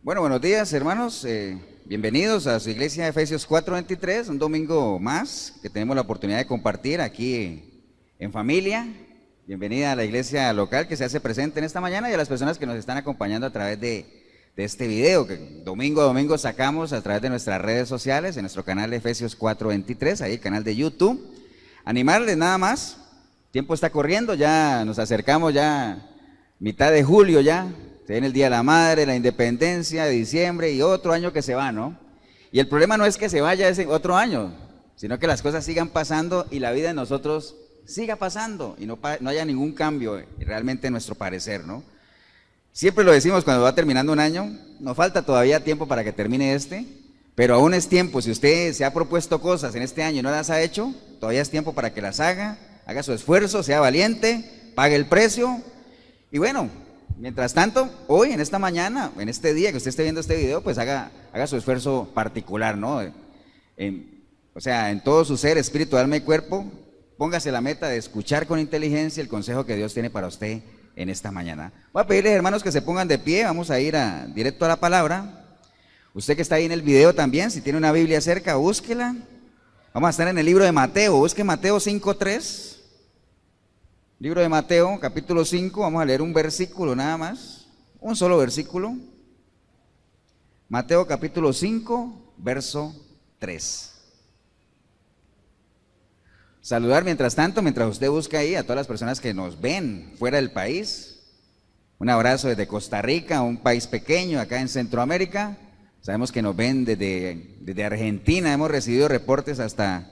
Bueno, buenos días, hermanos. Bienvenidos a su iglesia de Efesios 4:23, un domingo más que tenemos la oportunidad de compartir aquí en familia. Bienvenida a la iglesia local que se hace presente en esta mañana y a las personas que nos están acompañando a través de este video que domingo a domingo sacamos a través de nuestras redes sociales, en nuestro canal de Efesios 4:23, ahí el canal de YouTube. Animarles nada más, el tiempo está corriendo, ya nos acercamos ya mitad de julio ya. Se viene el Día de la Madre, la Independencia, de diciembre y otro año que se va, ¿no? Y el problema no es que se vaya ese otro año, sino que las cosas sigan pasando y la vida de nosotros siga pasando y no haya ningún cambio realmente en nuestro parecer, ¿no? Siempre lo decimos cuando va terminando un año, nos falta todavía tiempo para que termine pero aún es tiempo. Si usted se ha propuesto cosas en este año y no las ha hecho, todavía es tiempo para que las haga su esfuerzo, sea valiente, pague el precio y bueno. Mientras tanto, hoy, en esta mañana, en este día que usted esté viendo este video, pues haga su esfuerzo particular, ¿no? O sea, en todo su ser, espíritu, alma y cuerpo, póngase la meta de escuchar con inteligencia el consejo que Dios tiene para usted en esta mañana. Voy a pedirles, hermanos, que se pongan de pie, vamos a ir directo a la palabra. Usted que está ahí en el video también, si tiene una Biblia cerca, búsquela. Vamos a estar en el libro de Mateo, busque Mateo 5:3. Libro de Mateo, capítulo 5, vamos a leer un versículo nada más, un solo versículo. Mateo capítulo 5, verso 3. Saludar mientras tanto, mientras usted busca ahí a todas las personas que nos ven fuera del país. Un abrazo desde Costa Rica, un país pequeño acá en Centroamérica. Sabemos que nos ven desde Argentina, hemos recibido reportes hasta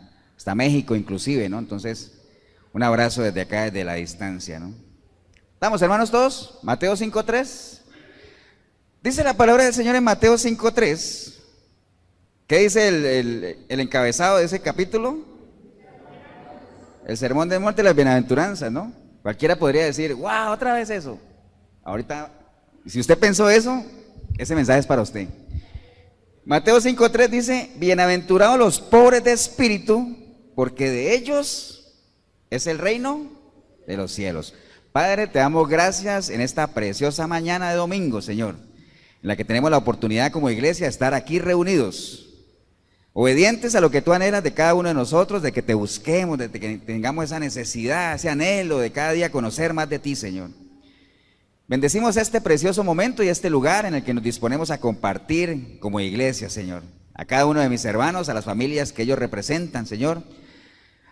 México inclusive, ¿no? Entonces, un abrazo desde acá, desde la distancia, ¿no? ¿Estamos, hermanos, todos? Mateo 5:3. Dice la palabra del Señor en Mateo 5:3. ¿Qué dice el encabezado de ese capítulo? El sermón del monte de las bienaventuranzas, ¿no? Cualquiera podría decir, wow, otra vez eso. Ahorita, si usted pensó eso, ese mensaje es para usted. Mateo 5:3 dice, bienaventurados los pobres de espíritu, porque de ellos es el reino de los cielos. Padre, te damos gracias en esta preciosa mañana de domingo, Señor, en la que tenemos la oportunidad como iglesia de estar aquí reunidos, obedientes a lo que tú anhelas de cada uno de nosotros, de que te busquemos, de que tengamos esa necesidad, ese anhelo de cada día conocer más de ti, Señor. Bendecimos este precioso momento y este lugar en el que nos disponemos a compartir como iglesia, Señor. A cada uno de mis hermanos, a las familias que ellos representan, Señor.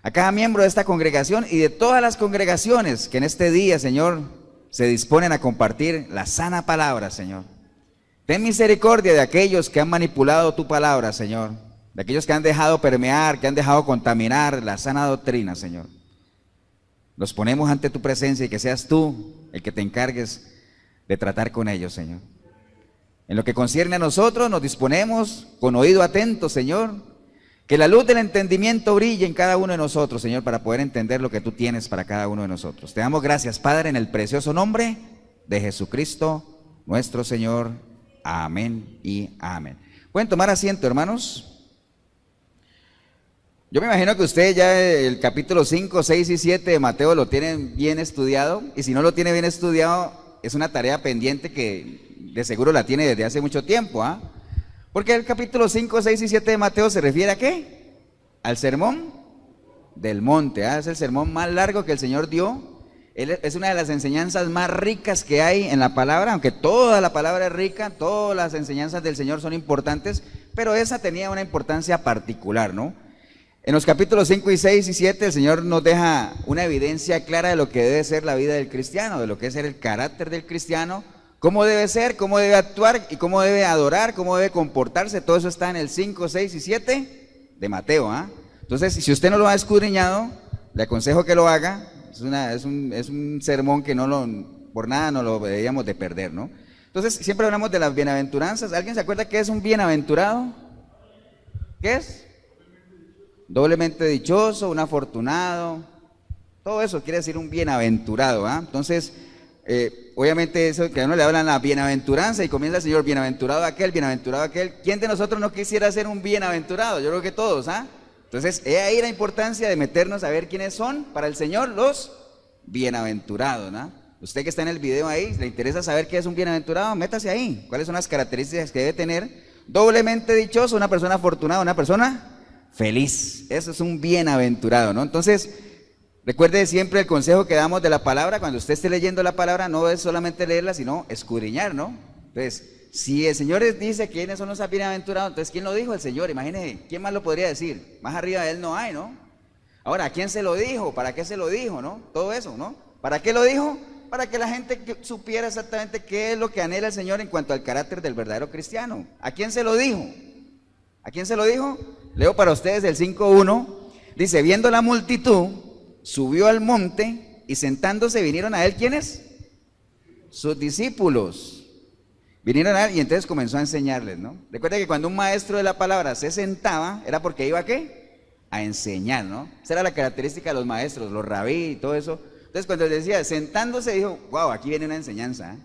A cada miembro de esta congregación y de todas las congregaciones que en este día, Señor, se disponen a compartir la sana palabra, Señor. Ten misericordia de aquellos que han manipulado tu palabra, Señor, de aquellos que han dejado permear, que han dejado contaminar la sana doctrina, Señor. Los ponemos ante tu presencia y que seas tú el que te encargues de tratar con ellos, Señor. En lo que concierne a nosotros, nos disponemos con oído atento, Señor. Que la luz del entendimiento brille en cada uno de nosotros, Señor, para poder entender lo que tú tienes para cada uno de nosotros. Te damos gracias, Padre, en el precioso nombre de Jesucristo, nuestro Señor. Amén y amén. ¿Pueden tomar asiento, hermanos? Yo me imagino que ustedes ya el capítulo 5, 6 y 7 de Mateo lo tienen bien estudiado, y si no lo tiene bien estudiado, es una tarea pendiente que de seguro la tiene desde hace mucho tiempo, ¿ah? Porque el capítulo 5, 6 y 7 de Mateo se refiere ¿a qué? Al sermón del monte, ¿ah? Es el sermón más largo que el Señor dio. Es una de las enseñanzas más ricas que hay en la palabra, aunque toda la palabra es rica, todas las enseñanzas del Señor son importantes, pero esa tenía una importancia particular, ¿no? En los capítulos 5 y 6 y 7 el Señor nos deja una evidencia clara de lo que debe ser la vida del cristiano, de lo que es ser el carácter del cristiano, cómo debe ser, cómo debe actuar y cómo debe adorar, cómo debe comportarse. Todo eso está en el 5, 6 y 7 de Mateo, ¿ah? Entonces, si usted no lo ha escudriñado, le aconsejo que lo haga. Es un sermón que por nada no lo deberíamos de perder, ¿no? Entonces, siempre hablamos de las bienaventuranzas. ¿Alguien se acuerda qué es un bienaventurado? ¿Qué es? Doblemente dichoso, un afortunado. Todo eso quiere decir un bienaventurado, ¿ah? Entonces, obviamente eso que a uno le hablan la bienaventuranza y comienza el Señor, bienaventurado aquel, bienaventurado aquel. ¿Quién de nosotros no quisiera ser un bienaventurado? Yo creo que todos, ¿ah? Entonces, he ahí la importancia de meternos a ver quiénes son para el Señor los bienaventurados, ¿no? Usted que está en el video ahí, le interesa saber qué es un bienaventurado, métase ahí. ¿Cuáles son las características que debe tener? Doblemente dichoso, una persona afortunada, una persona feliz. Eso es un bienaventurado, ¿no? Entonces, recuerde siempre el consejo que damos de la palabra. Cuando usted esté leyendo la palabra, no es solamente leerla, sino escudriñar, ¿no? Entonces, si el Señor dice quiénes son los bienaventurados, entonces ¿quién lo dijo? El Señor. Imagínese, ¿quién más lo podría decir? Más arriba de Él no hay, ¿no? Ahora, ¿a quién se lo dijo? ¿Para qué se lo dijo, no? Todo eso, ¿no? ¿Para qué lo dijo? Para que la gente supiera exactamente qué es lo que anhela el Señor en cuanto al carácter del verdadero cristiano. ¿A quién se lo dijo? ¿A quién se lo dijo? Leo para ustedes el 5:1. Dice, viendo la multitud, subió al monte y sentándose vinieron a él, ¿quiénes? Sus discípulos. Vinieron a él y entonces comenzó a enseñarles, ¿no? Recuerda que cuando un maestro de la palabra se sentaba, ¿era porque iba a qué? A enseñar, ¿no? Esa era la característica de los maestros, los rabí y todo eso. Entonces cuando les decía, sentándose, dijo, wow, aquí viene una enseñanza, ¿eh?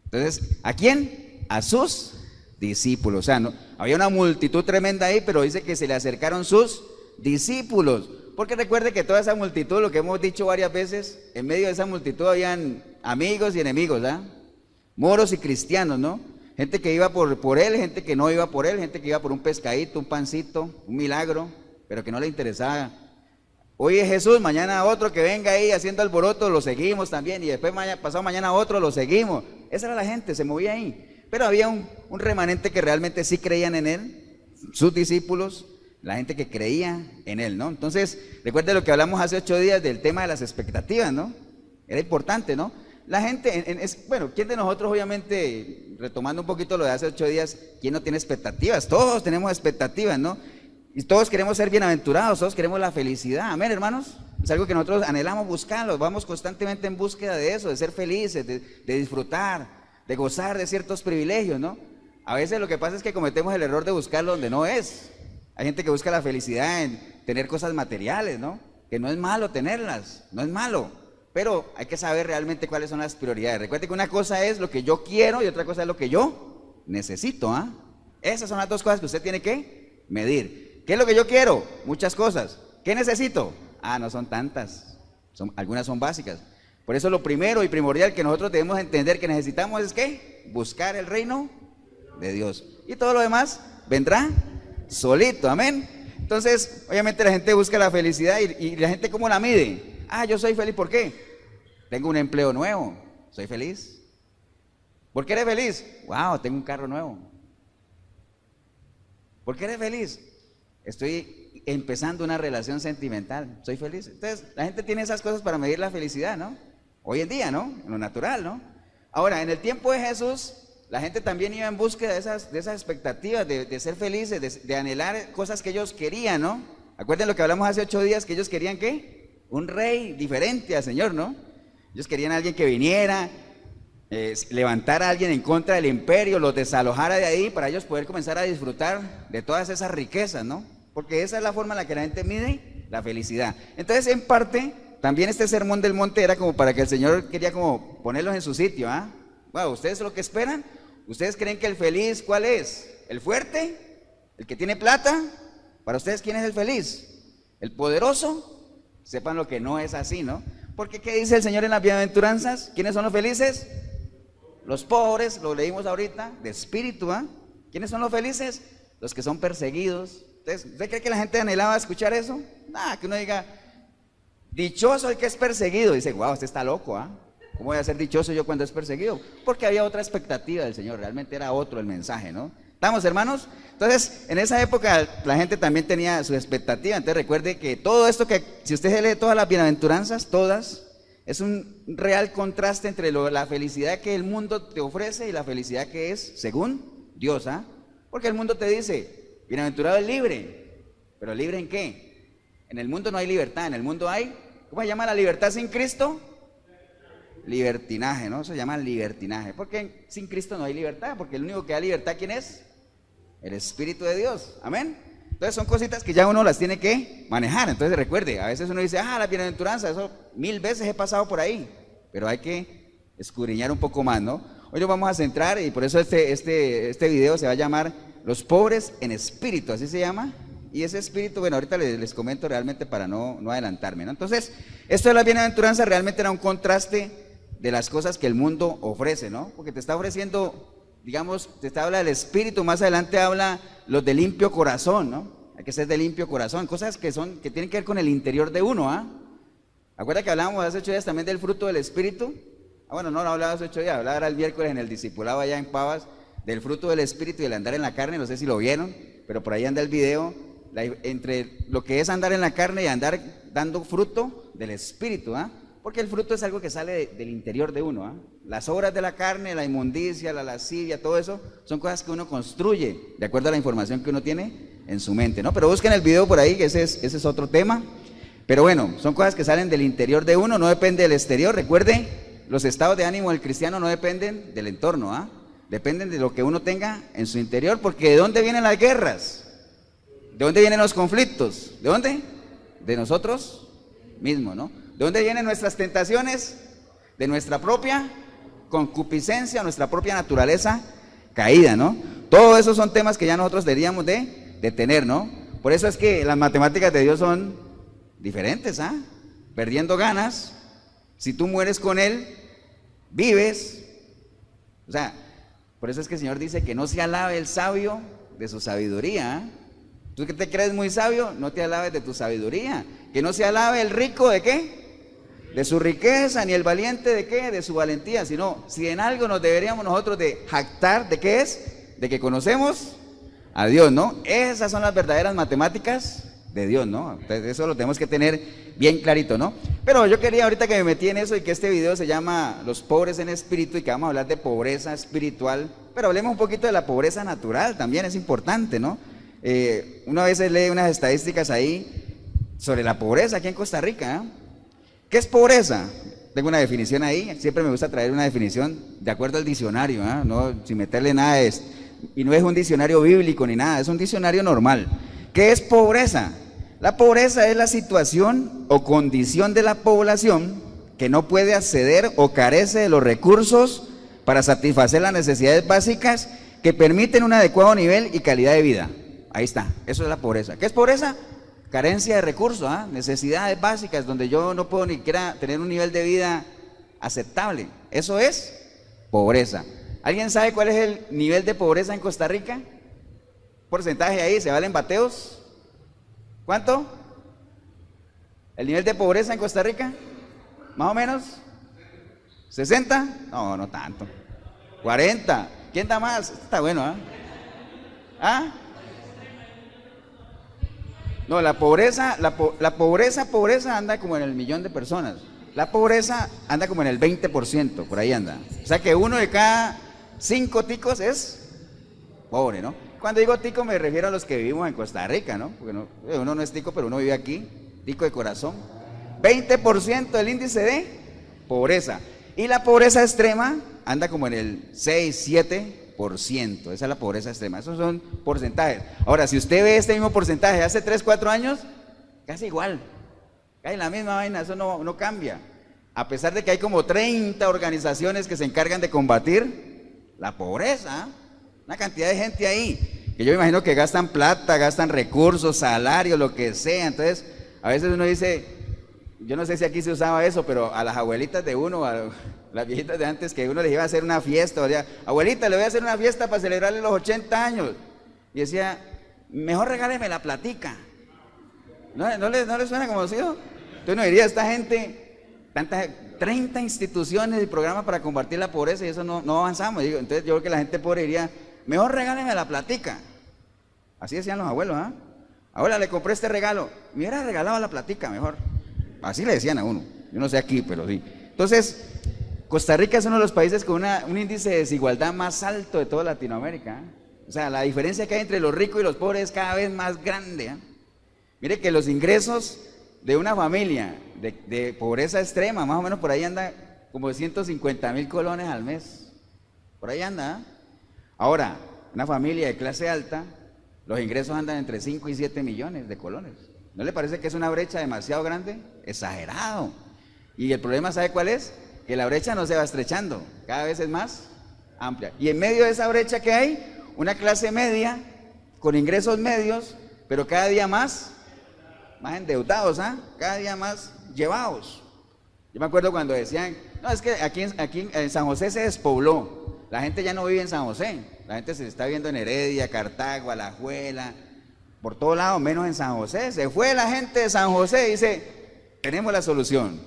Entonces, ¿a quién? A sus discípulos. O sea, no, había una multitud tremenda ahí, pero dice que se le acercaron sus discípulos. Porque recuerde que toda esa multitud, lo que hemos dicho varias veces, en medio de esa multitud habían amigos y enemigos, ¿ah? Moros y cristianos, ¿no? Gente que iba por él, gente que no iba por él, gente que iba por un pescadito, un pancito, un milagro, pero que no le interesaba. Hoy es Jesús, mañana otro que venga ahí haciendo alboroto, lo seguimos también, y después pasado mañana otro, lo seguimos. Esa era la gente, se movía ahí. Pero había un remanente que realmente sí creían en él, sus discípulos, la gente que creía en él, ¿no? Entonces, recuerde lo que hablamos hace 8 días del tema de las expectativas, ¿no? Era importante, ¿no? La gente, bueno, ¿quién de nosotros obviamente, retomando un poquito lo de hace 8 días, quién no tiene expectativas? Todos tenemos expectativas, ¿no? Y todos queremos ser bienaventurados, todos queremos la felicidad, amén, hermanos. Es algo que nosotros anhelamos buscarlo, vamos constantemente en búsqueda de eso, de ser felices, de disfrutar, de gozar de ciertos privilegios, ¿no? A veces lo que pasa es que cometemos el error de buscarlo donde no es. Hay gente que busca la felicidad en tener cosas materiales, ¿no? Que no es malo tenerlas, no es malo, pero hay que saber realmente cuáles son las prioridades. Recuerde que una cosa es lo que yo quiero y otra cosa es lo que yo necesito, ¿ah? Esas son las dos cosas que usted tiene que medir. ¿Qué es lo que yo quiero? Muchas cosas. ¿Qué necesito? Ah, no son tantas, algunas son básicas. Por eso lo primero y primordial que nosotros debemos entender que necesitamos es ¿qué? Buscar el reino de Dios. Y todo lo demás vendrá solito, amén. Entonces, obviamente la gente busca la felicidad y la gente ¿cómo la mide? Ah, yo soy feliz, ¿por qué? Tengo un empleo nuevo, soy feliz. ¿Por qué eres feliz? Wow, tengo un carro nuevo. ¿Por qué eres feliz? Estoy empezando una relación sentimental, soy feliz. Entonces, la gente tiene esas cosas para medir la felicidad, ¿no? Hoy en día, ¿no? En lo natural, ¿no? Ahora, en el tiempo de Jesús, la gente también iba en búsqueda de esas expectativas, de ser felices, de anhelar cosas que ellos querían, ¿no? Acuérdense lo que hablamos hace 8 días, que ellos querían, ¿qué? Un rey diferente al Señor, ¿no? Ellos querían a alguien que viniera, levantara a alguien en contra del imperio, los desalojara de ahí para ellos poder comenzar a disfrutar de todas esas riquezas, ¿no? Porque esa es la forma en la que la gente mide la felicidad. Entonces, en parte, también este sermón del monte era como para que el Señor quería como ponerlos en su sitio, ¿ah? Wow, ¿ustedes lo que esperan? ¿Ustedes creen que el feliz cuál es? ¿El fuerte? ¿El que tiene plata? Para ustedes, ¿quién es el feliz? ¿El poderoso? Sepan lo que no es así, ¿no? Porque ¿qué dice el Señor en las bienaventuranzas? ¿Quiénes son los felices? Los pobres, lo leímos ahorita, de espíritu, ¿ah? ¿Quiénes son los felices? Los que son perseguidos. ¿Usted cree que la gente anhelaba escuchar eso? Nada, que uno diga, dichoso el que es perseguido. Dice, wow, usted está loco, ¿ah? ¿Cómo voy a ser dichoso yo cuando es perseguido? Porque había otra expectativa del Señor, realmente era otro el mensaje, ¿no? ¿Estamos, hermanos? Entonces, en esa época la gente también tenía su expectativa. Entonces recuerde que todo esto que, si usted lee todas las bienaventuranzas, todas, es un real contraste entre la felicidad que el mundo te ofrece y la felicidad que es según Dios, ¿ah? Porque el mundo te dice, bienaventurado el libre, pero ¿libre en qué? En el mundo no hay libertad, en el mundo hay, ¿cómo se llama la libertad sin Cristo? Libertinaje, ¿no? Se llama libertinaje, porque sin Cristo no hay libertad, porque el único que da libertad, ¿quién es? El Espíritu de Dios, amén. Entonces son cositas que ya uno las tiene que manejar. Entonces recuerde, a veces uno dice, la bienaventuranza, eso 1000 veces he pasado por ahí, pero hay que escudriñar un poco más, ¿no? Hoy nos vamos a centrar y por eso este video se va a llamar Los pobres en espíritu, así se llama. Y ese espíritu, bueno, ahorita les comento realmente para no adelantarme, ¿no? Entonces, esto de la bienaventuranza realmente era un contraste de las cosas que el mundo ofrece, ¿no? Porque te está ofreciendo, digamos, te está habla del espíritu, más adelante habla los de limpio corazón, ¿no? Hay que ser de limpio corazón, cosas que tienen que ver con el interior de uno, ¿ah? ¿Acuerda que hablábamos hace 8 días también del fruto del espíritu? Bueno, no hablaba hace 8 días, hablaba el miércoles en el discipulado allá en Pavas, del fruto del espíritu y el andar en la carne, no sé si lo vieron, pero por ahí anda el video, entre lo que es andar en la carne y andar dando fruto del espíritu, ¿ah? Porque el fruto es algo que sale del interior de uno, ¿ah? Las obras de la carne, la inmundicia, la lascivia, todo eso, son cosas que uno construye, de acuerdo a la información que uno tiene en su mente, ¿no? Pero busquen el video por ahí, que ese es otro tema. Pero bueno, son cosas que salen del interior de uno, no depende del exterior. Recuerde, los estados de ánimo del cristiano no dependen del entorno, ¿ah? Dependen de lo que uno tenga en su interior, porque ¿de dónde vienen las guerras? ¿De dónde vienen los conflictos? ¿De dónde? De nosotros mismos, ¿no? ¿De dónde vienen nuestras tentaciones? De nuestra propia concupiscencia, nuestra propia naturaleza caída, ¿no? Todos esos son temas que ya nosotros deberíamos de tener, ¿no? Por eso es que las matemáticas de Dios son diferentes, ¿ah? Perdiendo ganas, si tú mueres con Él, vives. O sea, por eso es que el Señor dice que no se alabe el sabio de su sabiduría, ¿ah? Tú que te crees muy sabio, no te alabes de tu sabiduría. Que no se alabe el rico, ¿de qué? De su riqueza, ni el valiente, ¿de qué? De su valentía. Sino, si en algo nos deberíamos nosotros de jactar, ¿de qué es? De que conocemos a Dios, ¿no? Esas son las verdaderas matemáticas de Dios, ¿no? Entonces, eso lo tenemos que tener bien clarito, ¿no? Pero yo quería ahorita que me metí en eso y que este video se llama Los pobres en espíritu y que vamos a hablar de pobreza espiritual, pero hablemos un poquito de la pobreza natural, también es importante, ¿no? Una vez lee unas estadísticas ahí sobre la pobreza aquí en Costa Rica, ¿eh? ¿Qué es pobreza? Tengo una definición ahí, siempre me gusta traer una definición de acuerdo al diccionario, ¿eh? No sin meterle nada y no es un diccionario bíblico ni nada, es un diccionario normal. ¿Qué es pobreza? La pobreza es la situación o condición de la población que no puede acceder o carece de los recursos para satisfacer las necesidades básicas que permiten un adecuado nivel y calidad de vida. Ahí está, eso es la pobreza. ¿Qué es pobreza? Carencia de recursos, ¿eh? Necesidades básicas donde yo no puedo ni siquiera tener un nivel de vida aceptable. Eso es pobreza. ¿Alguien sabe cuál es el nivel de pobreza en Costa Rica? Porcentaje ahí, ¿se valen bateos? ¿Cuánto? ¿El nivel de pobreza en Costa Rica? ¿Más o menos? ¿60? No, no tanto. ¿40? ¿Quién da más? Está bueno, ¿ah? ¿Ah? No, la pobreza anda como en el 1.000.000 de personas. La pobreza anda como en el 20%, por ahí anda. O sea que 1 de cada 5 ticos es pobre, ¿no? Cuando digo tico me refiero a los que vivimos en Costa Rica, ¿no? Porque uno no es tico, pero uno vive aquí, tico de corazón. 20% del índice de pobreza. Y la pobreza extrema anda como en el 6-7%. Esa es la pobreza extrema. Esos son porcentajes. Ahora, si usted ve este mismo porcentaje hace 3-4 años, casi igual. Casi la misma vaina, eso no cambia. A pesar de que hay como 30 organizaciones que se encargan de combatir la pobreza, una cantidad de gente ahí, que yo me imagino que gastan plata, gastan recursos, salarios, lo que sea. Entonces, a veces uno dice, yo no sé si aquí se usaba eso, pero a las abuelitas de uno, a las viejitas de antes, que uno les iba a hacer una fiesta, o decía, abuelita, le voy a hacer una fiesta para celebrarle los 80 años. Y decía, mejor regáleme la platica. ¿No le suena conocido? Entonces uno diría, esta gente, tantas 30 instituciones y programas para combatir la pobreza y eso no avanzamos. Entonces yo creo que la gente pobre diría, mejor regáleme la platica. Así decían los abuelos, ¿ah? Ahora le compré este regalo, me hubiera regalado la platica mejor. Así le decían a uno, yo no sé aquí, pero sí. Entonces, Costa Rica es uno de los países con un índice de desigualdad más alto de toda Latinoamérica, ¿eh? O sea, la diferencia que hay entre los ricos y los pobres es cada vez más grande, ¿eh? Mire que los ingresos de una familia de pobreza extrema, más o menos por ahí anda como 150,000 colones al mes. Por ahí anda, ¿eh? Ahora, una familia de clase alta, los ingresos andan entre 5 y 7 millones de colones. ¿No le parece que es una brecha demasiado grande? Exagerado. Y el problema, ¿sabe cuál es? Que la brecha no se va estrechando, cada vez es más amplia. Y en medio de esa brecha que hay, una clase media, con ingresos medios, pero cada día más endeudados, ¿ah? Cada día más llevados. Yo me acuerdo cuando decían, No, es que aquí en San José se despobló. La gente ya no vive en San José. La gente se está viendo en Heredia, Cartago, Alajuela, por todo lado, menos en San José. Se fue la gente de San José y dice, tenemos la solución.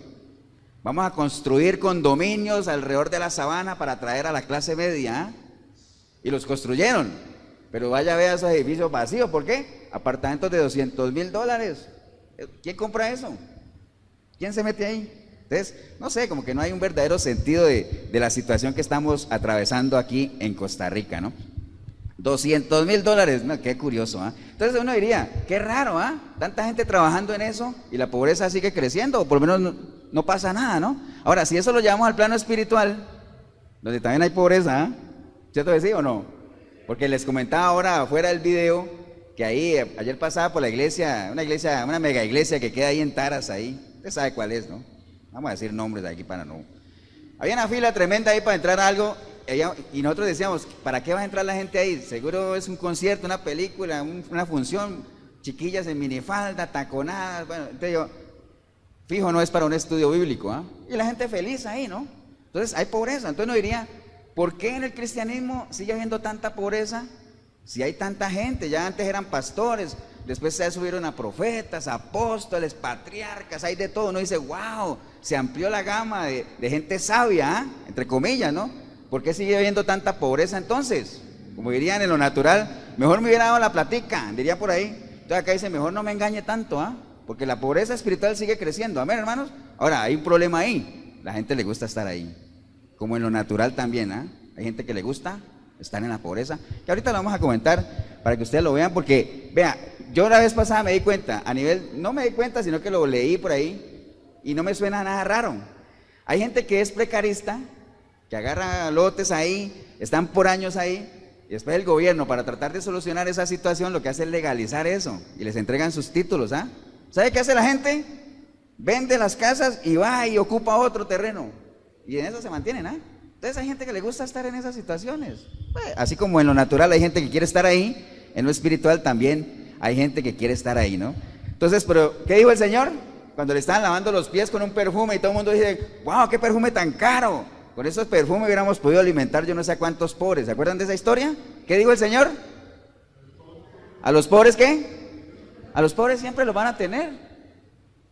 Vamos a construir condominios alrededor de la sabana para atraer a la clase media. Y los construyeron. Pero vaya a ver esos edificios vacíos. ¿Por qué? Apartamentos de $200,000. ¿Quién compra eso? ¿Quién se mete ahí? Entonces, no sé, como que no hay un verdadero sentido de la situación que estamos atravesando aquí en Costa Rica, ¿no? $200,000, no, qué curioso, ¿ah? Entonces uno diría, qué raro, ¿ah? Tanta gente trabajando en eso y la pobreza sigue creciendo, o por lo menos no pasa nada, ¿no? Ahora, si eso lo llevamos al plano espiritual, donde también hay pobreza, ¿ah? ¿Cierto que sí o no? Porque les comentaba ahora afuera del video que ahí, ayer pasaba por la iglesia, una mega iglesia que queda ahí en Taras, ahí, usted sabe cuál es, ¿no? Vamos a decir nombres de aquí para no. Había una fila tremenda ahí para entrar a algo y nosotros decíamos, ¿para qué va a entrar la gente ahí? Seguro es un concierto, una película, una función, chiquillas en minifalda, taconadas, bueno, entonces yo, fijo, no es para un estudio bíblico, ¿ah? Y la gente feliz ahí, ¿no? Entonces hay pobreza, entonces uno diría, ¿por qué en el cristianismo sigue habiendo tanta pobreza? Si hay tanta gente, ya antes eran pastores, después se subieron a profetas, apóstoles, patriarcas, hay de todo. Uno dice, wow, se amplió la gama de gente sabia, ¿eh? Entre comillas, ¿no? ¿Por qué sigue habiendo tanta pobreza entonces? Como dirían en lo natural, mejor me hubiera dado la platica, diría por ahí. Entonces acá dice, mejor no me engañe tanto, ¿ah? Porque la pobreza espiritual sigue creciendo. Amén, hermanos. Ahora, hay un problema ahí. La gente le gusta estar ahí. Como en lo natural también, ¿ah? Hay gente que le gusta estar en la pobreza, que ahorita lo vamos a comentar para que ustedes lo vean, porque, vea, yo la vez pasada me di cuenta, no me di cuenta, sino que lo leí por ahí, y no me suena nada raro. Hay gente que es precarista, que agarra lotes ahí, están por años ahí, y después el gobierno, para tratar de solucionar esa situación, lo que hace es legalizar eso, y les entregan sus títulos, ¿ah? ¿Sabe qué hace la gente? Vende las casas y va y ocupa otro terreno, y en eso se mantienen, ¿ah? Entonces hay gente que le gusta estar en esas situaciones. Así como en lo natural hay gente que quiere estar ahí, en lo espiritual también hay gente que quiere estar ahí, ¿no? Entonces, pero ¿qué dijo el Señor? Cuando le estaban lavando los pies con un perfume y todo el mundo dice, wow, qué perfume tan caro. Con esos perfumes hubiéramos podido alimentar yo no sé a cuántos pobres. ¿Se acuerdan de esa historia? ¿Qué dijo el Señor? ¿A los pobres qué? A los pobres siempre los van a tener.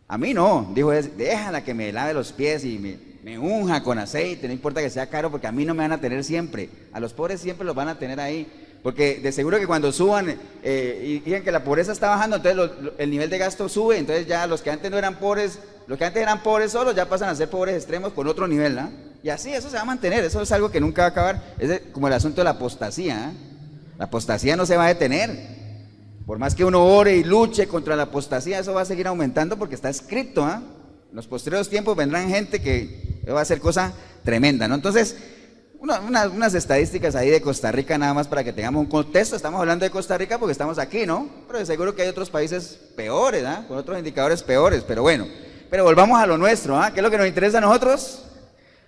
A mí no, dijo, déjala que me lave los pies y me unja con aceite, no importa que sea caro, porque a mí no me van a tener siempre. A los pobres siempre los van a tener ahí, porque de seguro que cuando suban y digan que la pobreza está bajando, entonces el nivel de gasto sube, entonces ya los que antes no eran pobres, los que antes eran pobres solos, ya pasan a ser pobres extremos con otro nivel, ¿no? Y así eso se va a mantener, eso es algo que nunca va a acabar, es como el asunto de la apostasía, ¿eh? La apostasía no se va a detener. Por más que uno ore y luche contra la apostasía, eso va a seguir aumentando porque está escrito, ¿ah? En los posteriores tiempos vendrán gente que va a hacer cosa tremenda, ¿no? Entonces, unas estadísticas ahí de Costa Rica nada más para que tengamos un contexto. Estamos hablando de Costa Rica porque estamos aquí, ¿no? Pero de seguro que hay otros países peores, ¿ah? Con otros indicadores peores, pero bueno. Pero volvamos a lo nuestro, ¿ah? ¿Qué es lo que nos interesa a nosotros?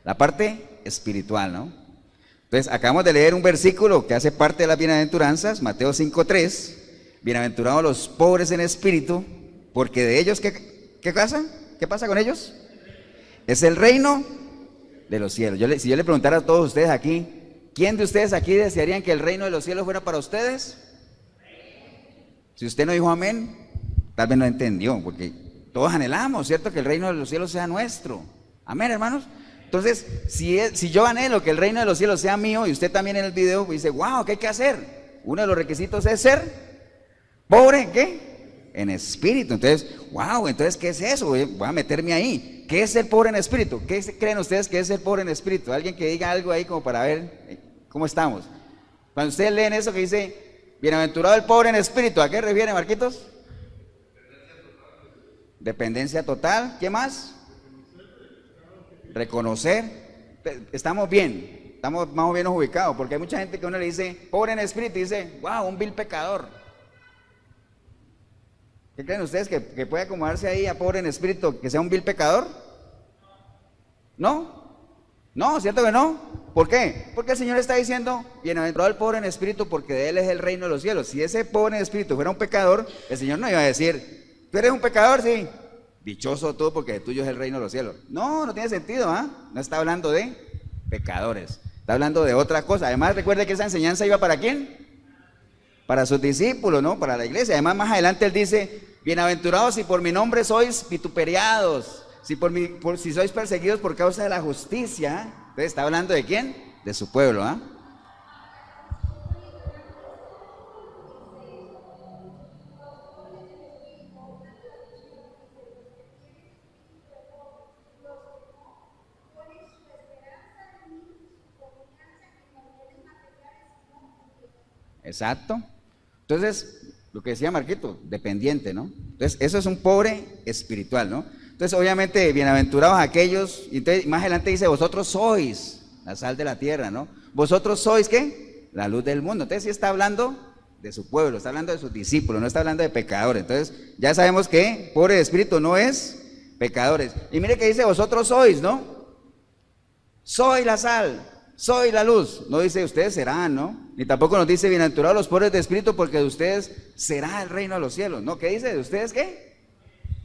La parte espiritual, ¿no? Entonces, acabamos de leer un versículo que hace parte de las bienaventuranzas, Mateo 5:3. Bienaventurados los pobres en espíritu, porque de ellos, ¿qué pasa? ¿Qué pasa con ellos? Es el reino de los cielos. Si yo le preguntara a todos ustedes aquí, ¿quién de ustedes aquí desearían que el reino de los cielos fuera para ustedes? Si usted no dijo amén, tal vez no entendió, porque todos anhelamos, ¿cierto? Que el reino de los cielos sea nuestro. Amén, hermanos. Entonces, si yo anhelo que el reino de los cielos sea mío, y usted también en el video dice, wow, ¿qué hay que hacer? Uno de los requisitos es ser pobre, ¿qué? En espíritu. Entonces, wow, entonces, ¿qué es eso? Voy a meterme ahí. ¿Qué es ser pobre en espíritu? ¿Qué creen ustedes que es ser pobre en espíritu? Alguien que diga algo ahí como para ver cómo estamos. Cuando ustedes leen eso que dice, bienaventurado el pobre en espíritu, ¿a qué refiere, Marquitos? Dependencia total. ¿Qué más? Reconocer. Estamos bien, estamos más o menos ubicados, porque hay mucha gente que uno le dice, pobre en espíritu, y dice, wow, un vil pecador. ¿Qué creen ustedes que puede acomodarse ahí a pobre en espíritu, que sea un vil pecador? ¿No? No, ¿cierto que no? ¿Por qué? Porque el Señor está diciendo, bienaventurado el pobre en espíritu, porque de él es el reino de los cielos. Si ese pobre en espíritu fuera un pecador, el Señor no iba a decir, ¿tú eres un pecador? Sí. dichoso tú porque tuyo es el reino de los cielos. No, no tiene sentido, ¿ah? No está hablando de pecadores, está hablando de otra cosa. Además, recuerde que esa enseñanza iba ¿para quién? Para sus discípulos, ¿no? Para la iglesia. Además, más adelante él dice, bienaventurados si por mi nombre sois vituperiados, si sois perseguidos por causa de la justicia. Entonces, ¿está hablando de quién? De su pueblo, ¿ah? Exacto. Entonces, lo que decía Marquito, dependiente, ¿no? Entonces, eso es un pobre espiritual, ¿no? Entonces, obviamente, bienaventurados aquellos, y entonces, más adelante dice, vosotros sois la sal de la tierra, ¿no? Vosotros sois, ¿qué? La luz del mundo. Entonces, sí está hablando de su pueblo, está hablando de sus discípulos, no está hablando de pecadores. Entonces, ya sabemos que pobre de espíritu no es pecadores. Y mire que dice, vosotros sois, ¿no? Soy la sal, soy la luz. No dice, ustedes serán, ¿no? Ni tampoco nos dice, bienaventurados los pobres de espíritu, porque de ustedes será el reino de los cielos. ¿No? ¿Qué dice? ¿De ustedes qué?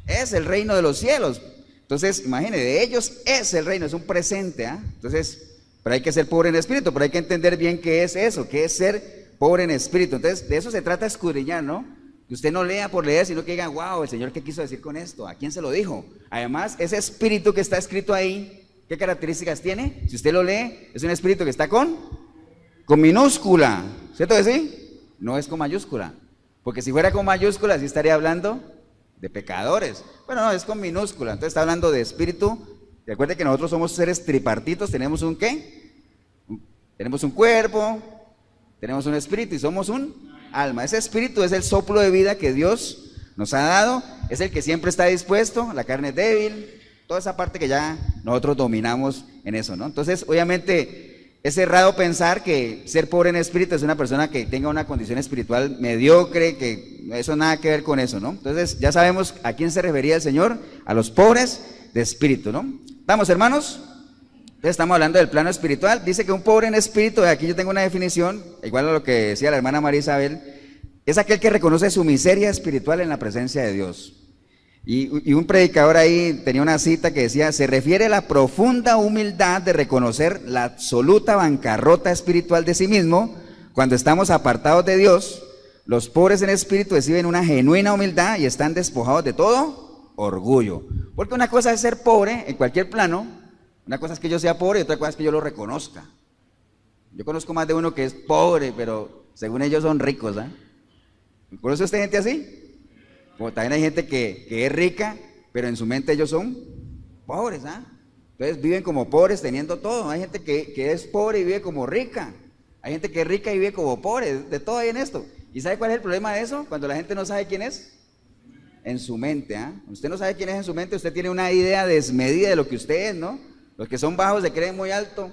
Es el reino de los cielos. Entonces, imagínense, de ellos es el reino, es un presente, ¿ah? Entonces, pero hay que ser pobre en espíritu, pero hay que entender bien qué es eso, qué es ser pobre en espíritu. Entonces, de eso se trata de escudriñar, ¿no? Que usted no lea por leer, sino que diga, wow, el Señor, ¿qué quiso decir con esto? ¿A quién se lo dijo? Además, ese espíritu que está escrito ahí, ¿qué características tiene? Si usted lo lee, es un espíritu que está con minúscula, ¿cierto que sí? No es con mayúscula, porque si fuera con mayúscula, sí estaría hablando de pecadores. Bueno, no, es con minúscula, entonces está hablando de espíritu. Recuerde que nosotros somos seres tripartitos, tenemos un ¿qué? Tenemos un cuerpo, tenemos un espíritu y somos un alma. Ese espíritu es el soplo de vida que Dios nos ha dado, es el que siempre está dispuesto, la carne es débil, toda esa parte que ya nosotros dominamos en eso, ¿no? Entonces, obviamente, es errado pensar que ser pobre en espíritu es una persona que tenga una condición espiritual mediocre, que eso nada que ver con eso, ¿no? Entonces, ya sabemos a quién se refería el Señor, a los pobres de espíritu, ¿no? ¿Estamos, hermanos? Entonces, estamos hablando del plano espiritual. Dice que un pobre en espíritu, aquí yo tengo una definición, igual a lo que decía la hermana María Isabel, es aquel que reconoce su miseria espiritual en la presencia de Dios. Y un predicador ahí tenía una cita que decía, se refiere a la profunda humildad de reconocer la absoluta bancarrota espiritual de sí mismo. Cuando estamos apartados de Dios, los pobres en espíritu reciben una genuina humildad y están despojados de todo orgullo. Porque una cosa es ser pobre en cualquier plano, una cosa es que yo sea pobre y otra cosa es que yo lo reconozca. Yo conozco más de uno que es pobre, pero según ellos son ricos, ¿eh? ¿Conoce usted gente así? Como también hay gente que es rica, pero en su mente ellos son pobres, ¿ah? Entonces viven como pobres teniendo todo. Hay gente que es pobre y vive como rica. Hay gente que es rica y vive como pobre. De todo hay en esto. ¿Y sabe cuál es el problema de eso? Cuando la gente no sabe quién es. En su mente, ¿ah? Usted no sabe quién es en su mente, usted tiene una idea desmedida de lo que usted es, ¿no? Los que son bajos se creen muy alto,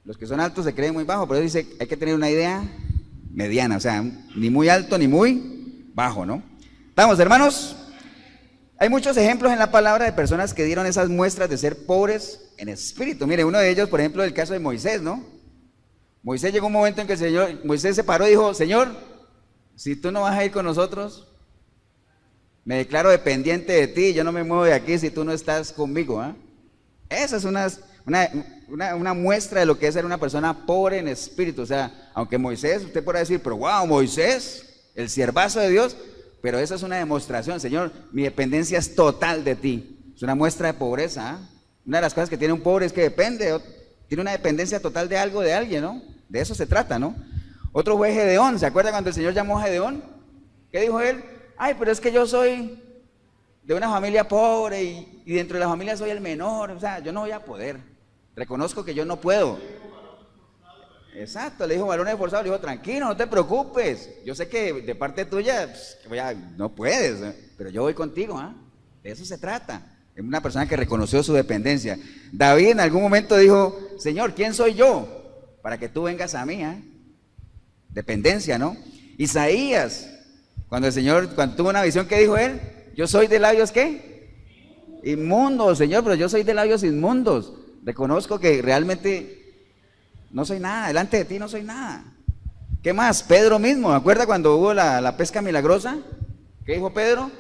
los que son altos se creen muy bajos. Por eso dice, hay que tener una idea mediana, o sea, ni muy alto ni muy bajo, ¿no? ¿Estamos, hermanos? Hay muchos ejemplos en la palabra de personas que dieron esas muestras de ser pobres en espíritu. Mire, uno de ellos, por ejemplo, el caso de Moisés, ¿no? Moisés llegó un momento en que Moisés se paró y dijo, Señor, si tú no vas a ir con nosotros, me declaro dependiente de ti, yo no me muevo de aquí si tú no estás conmigo, ¿ah? Esa es una muestra de lo que es ser una persona pobre en espíritu. O sea, aunque Moisés, usted podrá decir, pero wow, Moisés, el siervazo de Dios, pero esa es una demostración, Señor, mi dependencia es total de ti. Es una muestra de pobreza, ¿eh? Una de las cosas que tiene un pobre es que depende, tiene una dependencia total de algo, de alguien, ¿no? De eso se trata, ¿no? Otro fue Gedeón. ¿Se acuerda cuando el Señor llamó a Gedeón? ¿Qué dijo él? Ay, pero es que yo soy de una familia pobre y dentro de la familia soy el menor, o sea, yo no voy a poder. Reconozco que yo no puedo. Exacto, le dijo varón esforzado, le dijo, tranquilo, no te preocupes, yo sé que de parte tuya no puedes, pero yo voy contigo, ¿ah? De eso se trata. Es una persona que reconoció su dependencia. David en algún momento dijo, Señor, ¿quién soy yo para que tú vengas a mí? Dependencia, ¿no? Isaías, cuando tuvo una visión, ¿qué dijo él? Yo soy de labios, ¿qué? Inmundos, Señor, pero yo soy de labios inmundos. Reconozco que realmente no soy nada, delante de ti no soy nada. ¿Qué más? Pedro mismo, ¿me acuerda cuando hubo la pesca milagrosa? ¿Qué dijo Pedro?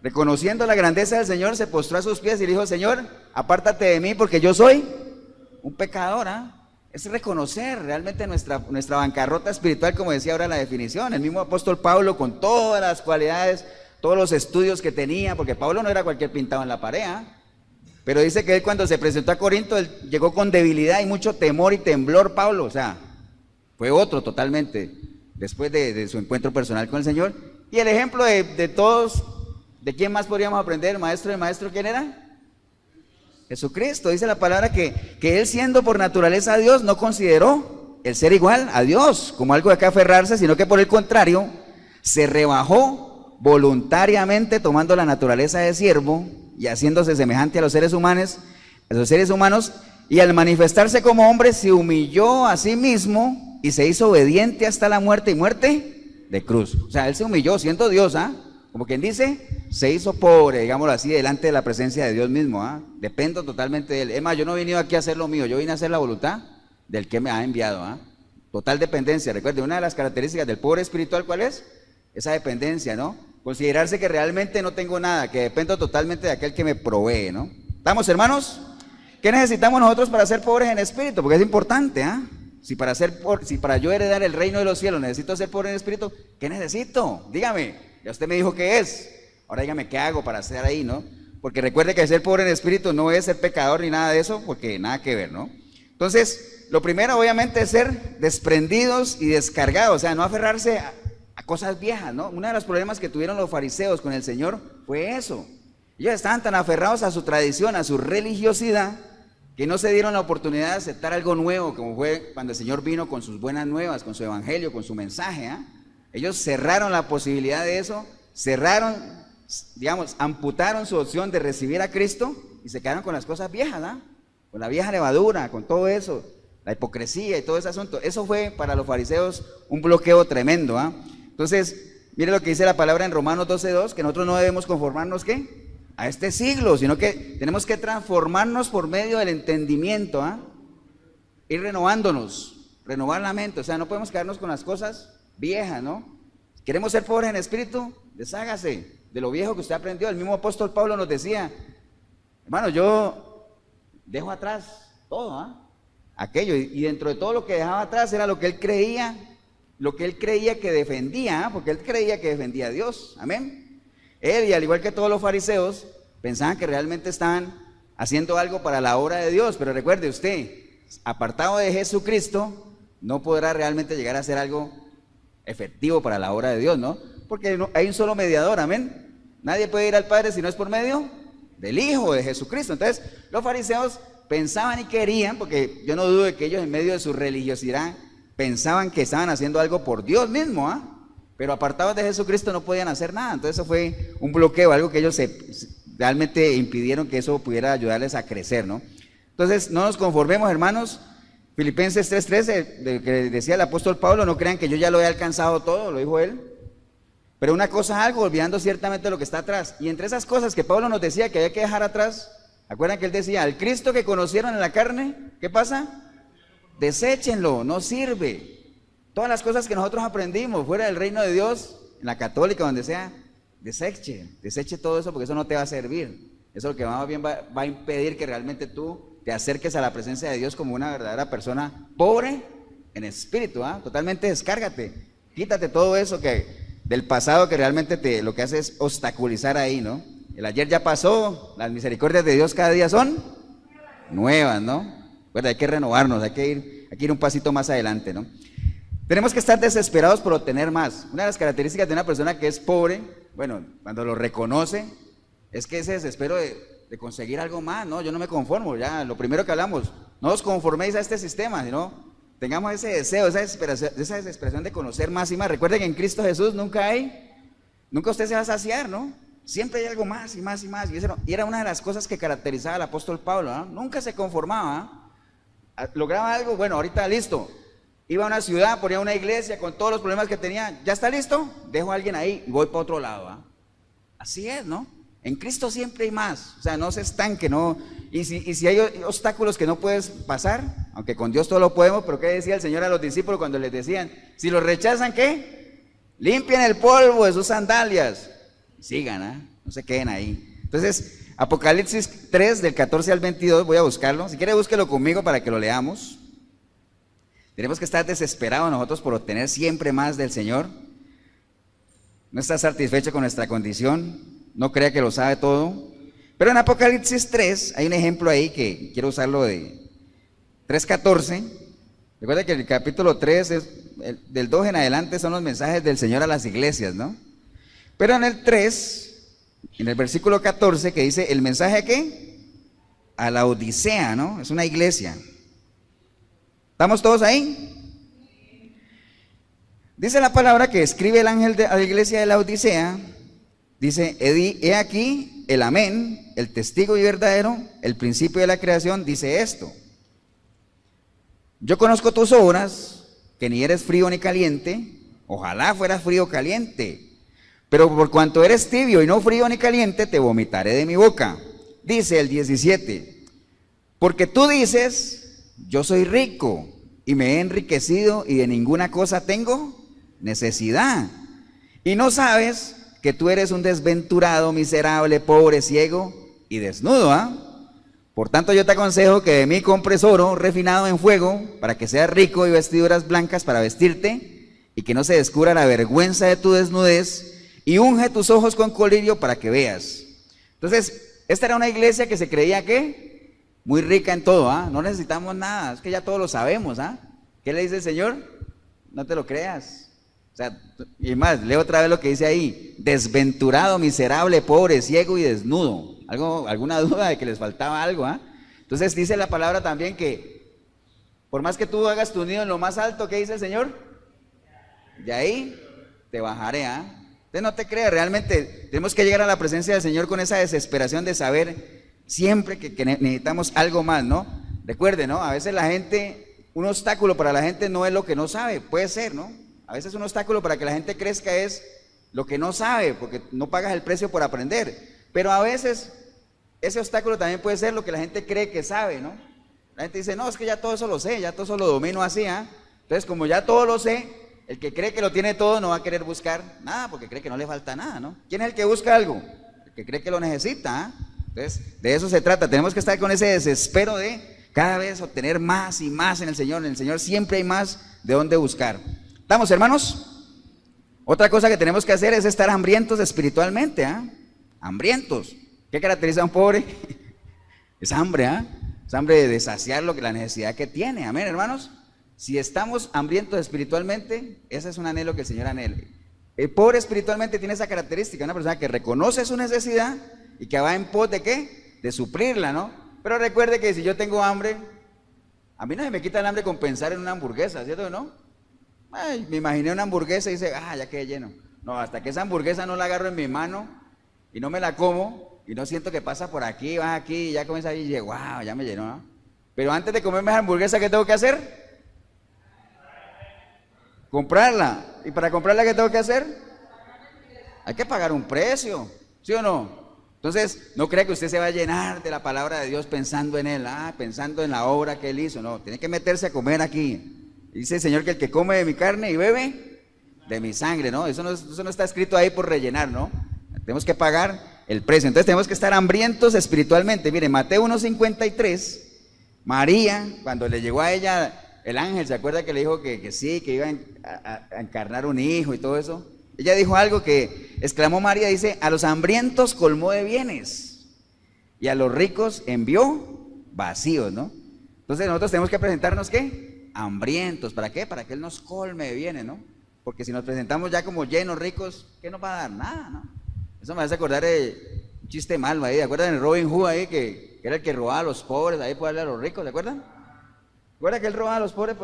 reconociendo la grandeza del Señor, se postró a sus pies y le dijo: Señor, apártate de mí porque yo soy un pecador. Es reconocer realmente nuestra bancarrota espiritual, como decía ahora la definición. El mismo apóstol Pablo, con todas las cualidades, todos los estudios que tenía, porque Pablo no era cualquier pintado en la pared, pero dice que él, cuando se presentó a Corinto, él llegó con debilidad y mucho temor y temblor. Pablo, o sea, fue otro totalmente después de su encuentro personal con el Señor. Y el ejemplo de todos, ¿de quién más podríamos aprender? Maestro de maestro, ¿quién era? Jesucristo. Dice la palabra que él, siendo por naturaleza Dios, no consideró el ser igual a Dios como algo de que aferrarse, sino que por el contrario se rebajó voluntariamente, tomando la naturaleza de siervo y haciéndose semejante a los seres humanos, y al manifestarse como hombre se humilló a sí mismo y se hizo obediente hasta la muerte, y muerte de cruz. O sea, él se humilló siendo Dios, como quien dice, se hizo pobre, digámoslo así, delante de la presencia de Dios mismo. Dependo totalmente de él. Es más, yo no he venido aquí a hacer lo mío, yo vine a hacer la voluntad del que me ha enviado. Total dependencia. Recuerde, una de las características del pobre espiritual, ¿cuál es? Esa dependencia, ¿no? Considerarse que realmente no tengo nada, que dependo totalmente de aquel que me provee, ¿no? ¿Estamos, hermanos? ¿Qué necesitamos nosotros para ser pobres en espíritu? Porque es importante, Si para yo heredar el reino de los cielos necesito ser pobre en espíritu, ¿qué necesito? Dígame. Ya usted me dijo qué es. Ahora dígame qué hago para estar ahí, ¿no? Porque recuerde que ser pobre en espíritu no es ser pecador ni nada de eso, porque nada que ver, ¿no? Entonces, lo primero obviamente es ser desprendidos y descargados, o sea, no aferrarse a cosas viejas, ¿no? Uno de los problemas que tuvieron los fariseos con el Señor fue eso. Ellos estaban tan aferrados a su tradición, a su religiosidad, que no se dieron la oportunidad de aceptar algo nuevo, como fue cuando el Señor vino con sus buenas nuevas, con su evangelio, con su mensaje. Ellos cerraron la posibilidad de eso, amputaron su opción de recibir a Cristo y se quedaron con las cosas viejas, con la vieja levadura, con todo eso, la hipocresía y todo ese asunto. Eso fue para los fariseos un bloqueo tremendo. Entonces, mire lo que dice la palabra en Romanos 12:2, que nosotros no debemos conformarnos a este siglo, sino que tenemos que transformarnos por medio del entendimiento, ir renovándonos, renovar la mente. O sea, no podemos quedarnos con las cosas viejas, ¿no? Queremos ser pobres en espíritu, deshágase de lo viejo que usted aprendió. El mismo apóstol Pablo nos decía: hermano, yo dejo atrás todo, aquello, y dentro de todo lo que dejaba atrás era lo que él creía que defendía, porque él creía que defendía a Dios. Amén. Él, y al igual que todos los fariseos, pensaban que realmente estaban haciendo algo para la obra de Dios. Pero recuerde usted, apartado de Jesucristo, no podrá realmente llegar a hacer algo efectivo para la obra de Dios, ¿no? Porque hay un solo mediador, amén. Nadie puede ir al Padre si no es por medio del Hijo de Jesucristo. Entonces, los fariseos pensaban y querían, porque yo no dudo de que ellos, en medio de su religiosidad, pensaban que estaban haciendo algo por Dios mismo, pero apartados de Jesucristo no podían hacer nada. Entonces eso fue un bloqueo, algo que ellos realmente impidieron que eso pudiera ayudarles a crecer, ¿no? Entonces, no nos conformemos, hermanos. Filipenses 3:13, que decía el apóstol Pablo: no crean que yo ya lo he alcanzado todo, lo dijo él. Pero una cosa algo, olvidando ciertamente lo que está atrás. Y entre esas cosas que Pablo nos decía que había que dejar atrás, ¿acuerdan que él decía: al Cristo que conocieron en la carne, ¿qué pasa? Deséchenlo, no sirve. Todas las cosas que nosotros aprendimos fuera del reino de Dios, en la católica, donde sea, deseche todo eso, porque eso no te va a servir. Eso lo que más bien va a impedir que realmente tú te acerques a la presencia de Dios como una verdadera persona pobre en espíritu. Totalmente descárgate, quítate todo eso del pasado que realmente lo que hace es obstaculizar ahí, ¿no? El ayer ya pasó, las misericordias de Dios cada día son nuevas, ¿no? Bueno, hay que renovarnos, hay que ir un pasito más adelante, ¿no? Tenemos que estar desesperados por obtener más. Una de las características de una persona que es pobre, bueno, cuando lo reconoce, es que ese desespero de conseguir algo más, ¿no? Yo no me conformo, ya, lo primero que hablamos, no os conforméis a este sistema, sino tengamos ese deseo, esa desesperación de conocer más y más. Recuerden que en Cristo Jesús nunca usted se va a saciar, ¿no? Siempre hay algo más y más y más. Y era una de las cosas que caracterizaba al apóstol Pablo, ¿no? Nunca se conformaba, lograba algo, bueno, ahorita listo. Iba a una ciudad, ponía una iglesia con todos los problemas que tenía, ¿ya está listo? Dejo a alguien ahí y voy para otro lado. Así es, ¿no? En Cristo siempre hay más, o sea, no se estanque, ¿no? Y si hay obstáculos que no puedes pasar, aunque con Dios todo lo podemos, pero ¿qué decía el Señor a los discípulos cuando les decían? Si los rechazan, ¿qué? Limpien el polvo de sus sandalias y sigan, no se queden ahí. Entonces, Apocalipsis 3, del 14 al 22, voy a buscarlo. Si quiere, búsquelo conmigo para que lo leamos. Tenemos que estar desesperados nosotros por obtener siempre más del Señor. No está satisfecho con nuestra condición, no crea que lo sabe todo. Pero en Apocalipsis 3 hay un ejemplo ahí que quiero usarlo de 3:14. Recuerda que el capítulo 3 es del 2 en adelante son los mensajes del Señor a las iglesias, ¿no? Pero en el 3, en el versículo 14, que dice el mensaje ¿qué? A la Odisea, ¿no? Es una iglesia. ¿Estamos todos ahí? Dice la palabra que escribe el ángel a la iglesia de la Odisea. Dice, he aquí el amén, el testigo y verdadero, el principio de la creación, dice esto. Yo conozco tus obras, que ni eres frío ni caliente, ojalá fueras frío o caliente, pero por cuanto eres tibio y no frío ni caliente, te vomitaré de mi boca. Dice el 17, porque tú dices, yo soy rico y me he enriquecido y de ninguna cosa tengo necesidad, y no sabes que tú eres un desventurado, miserable, pobre, ciego y desnudo, ¿ah? Por tanto yo te aconsejo que de mí compres oro refinado en fuego, para que seas rico, y vestiduras blancas para vestirte, y que no se descubra la vergüenza de tu desnudez, y unge tus ojos con colirio para que veas. Entonces, esta era una iglesia que se creía que muy rica en todo, ¿ah? No necesitamos nada, es que ya todos lo sabemos, ¿ah? ¿Qué le dice el Señor? No te lo creas. O sea, y más, leo otra vez lo que dice ahí, desventurado, miserable, pobre, ciego y desnudo. ¿Alguna duda de que les faltaba algo? Entonces dice la palabra también que por más que tú hagas tu nido en lo más alto, ¿qué dice el Señor? De ahí te bajaré. Entonces no te creas, realmente tenemos que llegar a la presencia del Señor con esa desesperación de saber siempre que necesitamos algo más, ¿no? Recuerde, ¿no? A veces la gente, un obstáculo para la gente no es lo que no sabe, puede ser, ¿no? A veces un obstáculo para que la gente crezca es lo que no sabe, porque no pagas el precio por aprender. Pero a veces ese obstáculo también puede ser lo que la gente cree que sabe, ¿no? La gente dice, no, es que ya todo eso lo sé, ya todo eso lo domino así, Entonces, como ya todo lo sé, el que cree que lo tiene todo no va a querer buscar nada, porque cree que no le falta nada, ¿no? ¿Quién es el que busca algo? El que cree que lo necesita, Entonces, de eso se trata, tenemos que estar con ese desespero de cada vez obtener más y más en el Señor siempre hay más de dónde buscar. ¿Estamos, hermanos? Otra cosa que tenemos que hacer es estar hambrientos espiritualmente, Hambrientos. ¿Qué caracteriza a un pobre? Es hambre, Es hambre de saciar la necesidad que tiene. Amén, hermanos. Si estamos hambrientos espiritualmente, ese es un anhelo que el Señor anhela. El pobre espiritualmente tiene esa característica, una persona que reconoce su necesidad y que va en pos de ¿qué? De suplirla, ¿no? Pero recuerde que si yo tengo hambre, a mí no se me quita el hambre con pensar en una hamburguesa, ¿cierto o no? Ay, me imaginé una hamburguesa y dice, ya quedé lleno. No, hasta que esa hamburguesa no la agarro en mi mano y no me la como y no siento que pasa por aquí, va aquí y ya comienza y dice, wow, ya me llenó, ¿no? Pero antes de comerme esa hamburguesa, ¿qué tengo que hacer? Comprarla. ¿Y para comprarla qué tengo que hacer? Hay que pagar un precio, ¿sí o no? Entonces, no crea que usted se va a llenar de la palabra de Dios pensando en Él, pensando en la obra que Él hizo. No, tiene que meterse a comer aquí. Dice el Señor que el que come de mi carne y bebe de mi sangre, ¿no? Eso no está escrito ahí por rellenar, ¿no? Tenemos que pagar el precio. Entonces tenemos que estar hambrientos espiritualmente. Mire, Mateo 1:53, María, cuando le llegó a ella el ángel, ¿se acuerda que le dijo que sí, que iba a encarnar un hijo y todo eso? Ella dijo algo que exclamó María, dice, a los hambrientos colmó de bienes y a los ricos envió vacíos, ¿no? Entonces nosotros tenemos que presentarnos, ¿qué? Hambrientos. ¿Para qué? Para que Él nos colme de bienes, ¿no? Porque si nos presentamos ya como llenos, ricos, ¿qué nos va a dar? Nada, ¿no? Eso me hace acordar de un chiste malo ahí. ¿Se acuerdan del Robin Hood ahí que era el que robaba a los pobres ahí por darle a los ricos? ¿Se acuerdan? ¿Se acuerdan que él robaba a los pobres?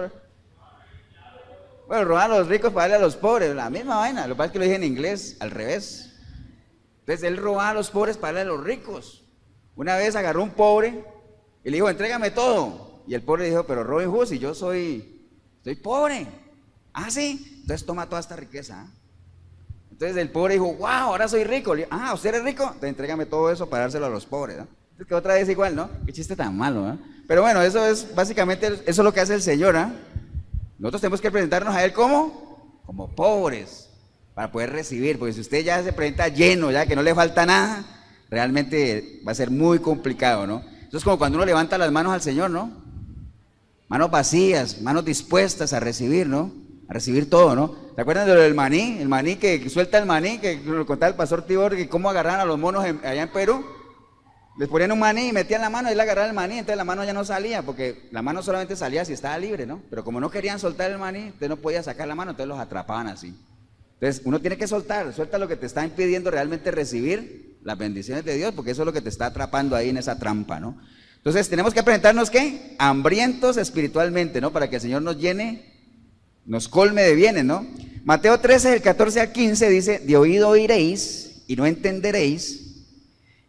Bueno, robaba a los ricos para darle a los pobres, la misma vaina. Lo que pasa es que lo dije en inglés, al revés. Entonces él robaba a los pobres para darle a los ricos. Una vez agarró un pobre y le dijo, entrégame todo. Y el pobre dijo, pero Robin Hood, si yo soy pobre. Ah, sí, entonces toma toda esta riqueza. Entonces el pobre dijo, wow, ahora soy rico. Le dijo, ¿usted es rico? Entonces entrégame todo eso para dárselo a los pobres, ¿no? Entonces que otra vez igual, ¿no? Qué chiste tan malo, ¿no? Pero bueno, eso es básicamente, eso es lo que hace el Señor, Nosotros tenemos que presentarnos a Él como pobres. para poder recibir, porque si usted ya se presenta lleno, ya que no le falta nada, realmente va a ser muy complicado, ¿no? Eso es como cuando uno levanta las manos al Señor, ¿no? Manos vacías, manos dispuestas a recibir, ¿no? A recibir todo, ¿no? ¿Se acuerdan de lo del maní? El maní que suelta el maní, que lo contaba el pastor Tibor, que cómo agarraban a los monos allá en Perú. Les ponían un maní y metían la mano y le agarraban el maní, entonces la mano ya no salía, porque la mano solamente salía si estaba libre, ¿no? Pero como no querían soltar el maní, usted no podía sacar la mano, entonces los atrapaban así. Entonces uno tiene que soltar, suelta lo que te está impidiendo realmente recibir las bendiciones de Dios, porque eso es lo que te está atrapando ahí en esa trampa, ¿no? Entonces tenemos que presentarnos, ¿qué? Hambrientos espiritualmente, ¿no? Para que el Señor nos llene, nos colme de bienes, ¿no? Mateo 13, del 14 al 15 dice, de oído oiréis y no entenderéis,